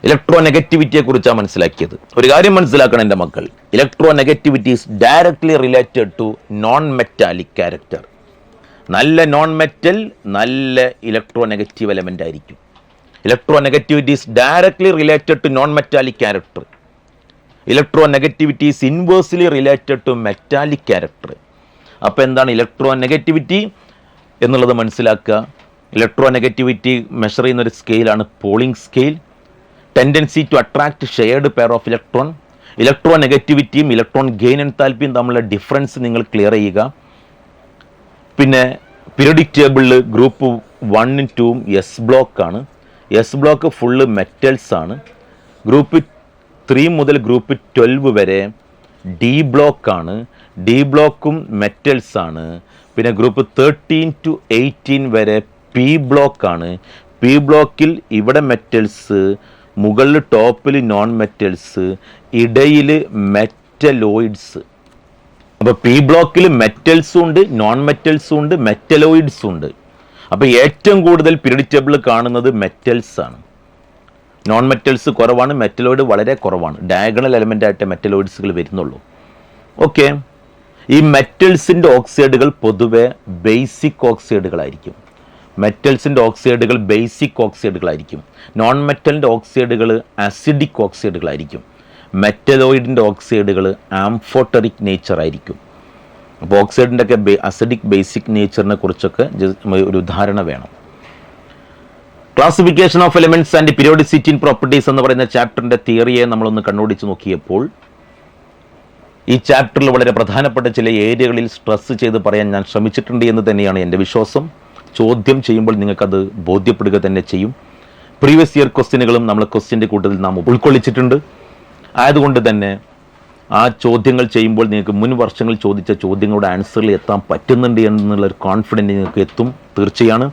ഇലക്ട്രോ നെഗറ്റിവിറ്റിയെ കുറിച്ചാണ് മനസ്സിലാക്കിയത്. ഒരു കാര്യം മനസ്സിലാക്കണം എൻ്റെ മക്കൾ, electronegativity is directly related to non metallic character. നല്ല നോൺ മെറ്റൽ നല്ല ഇലക്ട്രോ നെഗറ്റീവ് എലമെൻ്റ് ആയിരിക്കും. Electronegativity is directly related to non metallic character. Electronegativity is inversely related to metallic character. അപ്പോൾ എന്താണ് electro negativity എന്നുള്ളത് മനസ്സിലാക്കുക. Electro negativity measure ചെയ്യുന്നൊരു സ്കെയിലാണ് Pauling scale. Tendency to attract shared pair of electron. ഇലക്ട്രോ നെഗറ്റിവിറ്റിയും electron gain എൻതാൽപ്പിയും തമ്മിലുള്ള ഡിഫറൻസ് നിങ്ങൾ ക്ലിയർ ചെയ്യുക. പിന്നെ പീരിയോഡിക് ടേബിളിൽ ഗ്രൂപ്പ് 1ഉം 2ഉം എസ് ബ്ലോക്കാണ്. എസ് ബ്ലോക്ക് ഫുള്ള് മെറ്റൽസ് ആണ്. ഗ്രൂപ്പ് 3 മുതൽ ഗ്രൂപ്പ് 12 വരെ ഡി ബ്ലോക്കാണ്. ഡി ബ്ലോക്കും മെറ്റൽസ് ആണ്. പിന്നെ ഗ്രൂപ്പ് 13 to 18 വരെ പി ബ്ലോക്കാണ്. പി ബ്ലോക്കിൽ ഇവിടെ മെറ്റൽസ്, മുകളിൽ ടോപ്പിൽ നോൺ മെറ്റൽസ്, ഇടയിൽ മെറ്റലോയിഡ്സ്. അപ്പോൾ പി ബ്ലോക്കിൽ മെറ്റൽസും ഉണ്ട്, നോൺ മെറ്റൽസും ഉണ്ട്, മെറ്റലോയിഡ്സും ഉണ്ട്. അപ്പോൾ ഏറ്റവും കൂടുതൽ പീരിയോഡിക് ടേബിൾ കാണുന്നത് മെറ്റൽസ് ആണ്. നോൺ മെറ്റൽസ് കുറവാണ്, മെറ്റലോയിഡ് വളരെ കുറവാണ്. ഡയഗണൽ എലമെൻ്റ് ആയിട്ട് മെറ്റലോയിഡ്സുകൾ വരുന്നുള്ളൂ. ഓക്കെ, ഈ മെറ്റൽസിൻ്റെ ഓക്സൈഡുകൾ പൊതുവെ ബേസിക് ഓക്സൈഡുകളായിരിക്കും. മെറ്റൽസിൻ്റെ ഓക്സൈഡുകൾ ബേസിക് ഓക്സൈഡുകളായിരിക്കും. നോൺ മെറ്റലിൻ്റെ ഓക്സൈഡുകൾ ആസിഡിക് ഓക്സൈഡുകളായിരിക്കും. മെറ്റലോയിഡിൻ്റെ ഓക്സൈഡുകൾ ആംഫോട്ടറിക് നേച്ചർ ആയിരിക്കും. അപ്പോൾ ഓക്സൈഡിൻ്റെ ഒക്കെ അസിഡിക് ബേസിക് നേച്ചറിനെ കുറിച്ചൊക്കെ ഒരു ധാരണ വേണം. Classification of elements and periodicity in properties എന്ന് പറയുന്ന ചാപ്റ്ററിൻ്റെ തിയറിയെ നമ്മളൊന്ന് കണ്ണോടിച്ച് നോക്കിയപ്പോൾ ഈ ചാപ്റ്ററിൽ വളരെ പ്രധാനപ്പെട്ട ചില ഏരിയകളിൽ സ്ട്രെസ് ചെയ്ത് പറയാൻ ഞാൻ ശ്രമിച്ചിട്ടുണ്ട് എന്ന് തന്നെയാണ് എൻ്റെ വിശ്വാസം. ചോദ്യം ചെയ്യുമ്പോൾ നിങ്ങൾക്കത് ബോധ്യപ്പെടുക തന്നെ ചെയ്യും. പ്രീവിയസ് ഇയർ ക്വസ്റ്റ്യനുകളും നമ്മൾ ക്വസ്റ്റ്യൻ്റെ കൂട്ടത്തിൽ നാം ഉൾക്കൊള്ളിച്ചിട്ടുണ്ട്. ആയതുകൊണ്ട് തന്നെ ആ ചോദ്യങ്ങൾ ചെയ്യുമ്പോൾ നിങ്ങൾക്ക് മുൻ വർഷങ്ങളിൽ ചോദിച്ച ചോദ്യങ്ങളുടെ ആൻസറിൽ എത്താൻ പറ്റുന്നുണ്ട് എന്നുള്ളൊരു കോൺഫിഡൻറ്റ് നിങ്ങൾക്ക് എത്തും തീർച്ചയാണ്.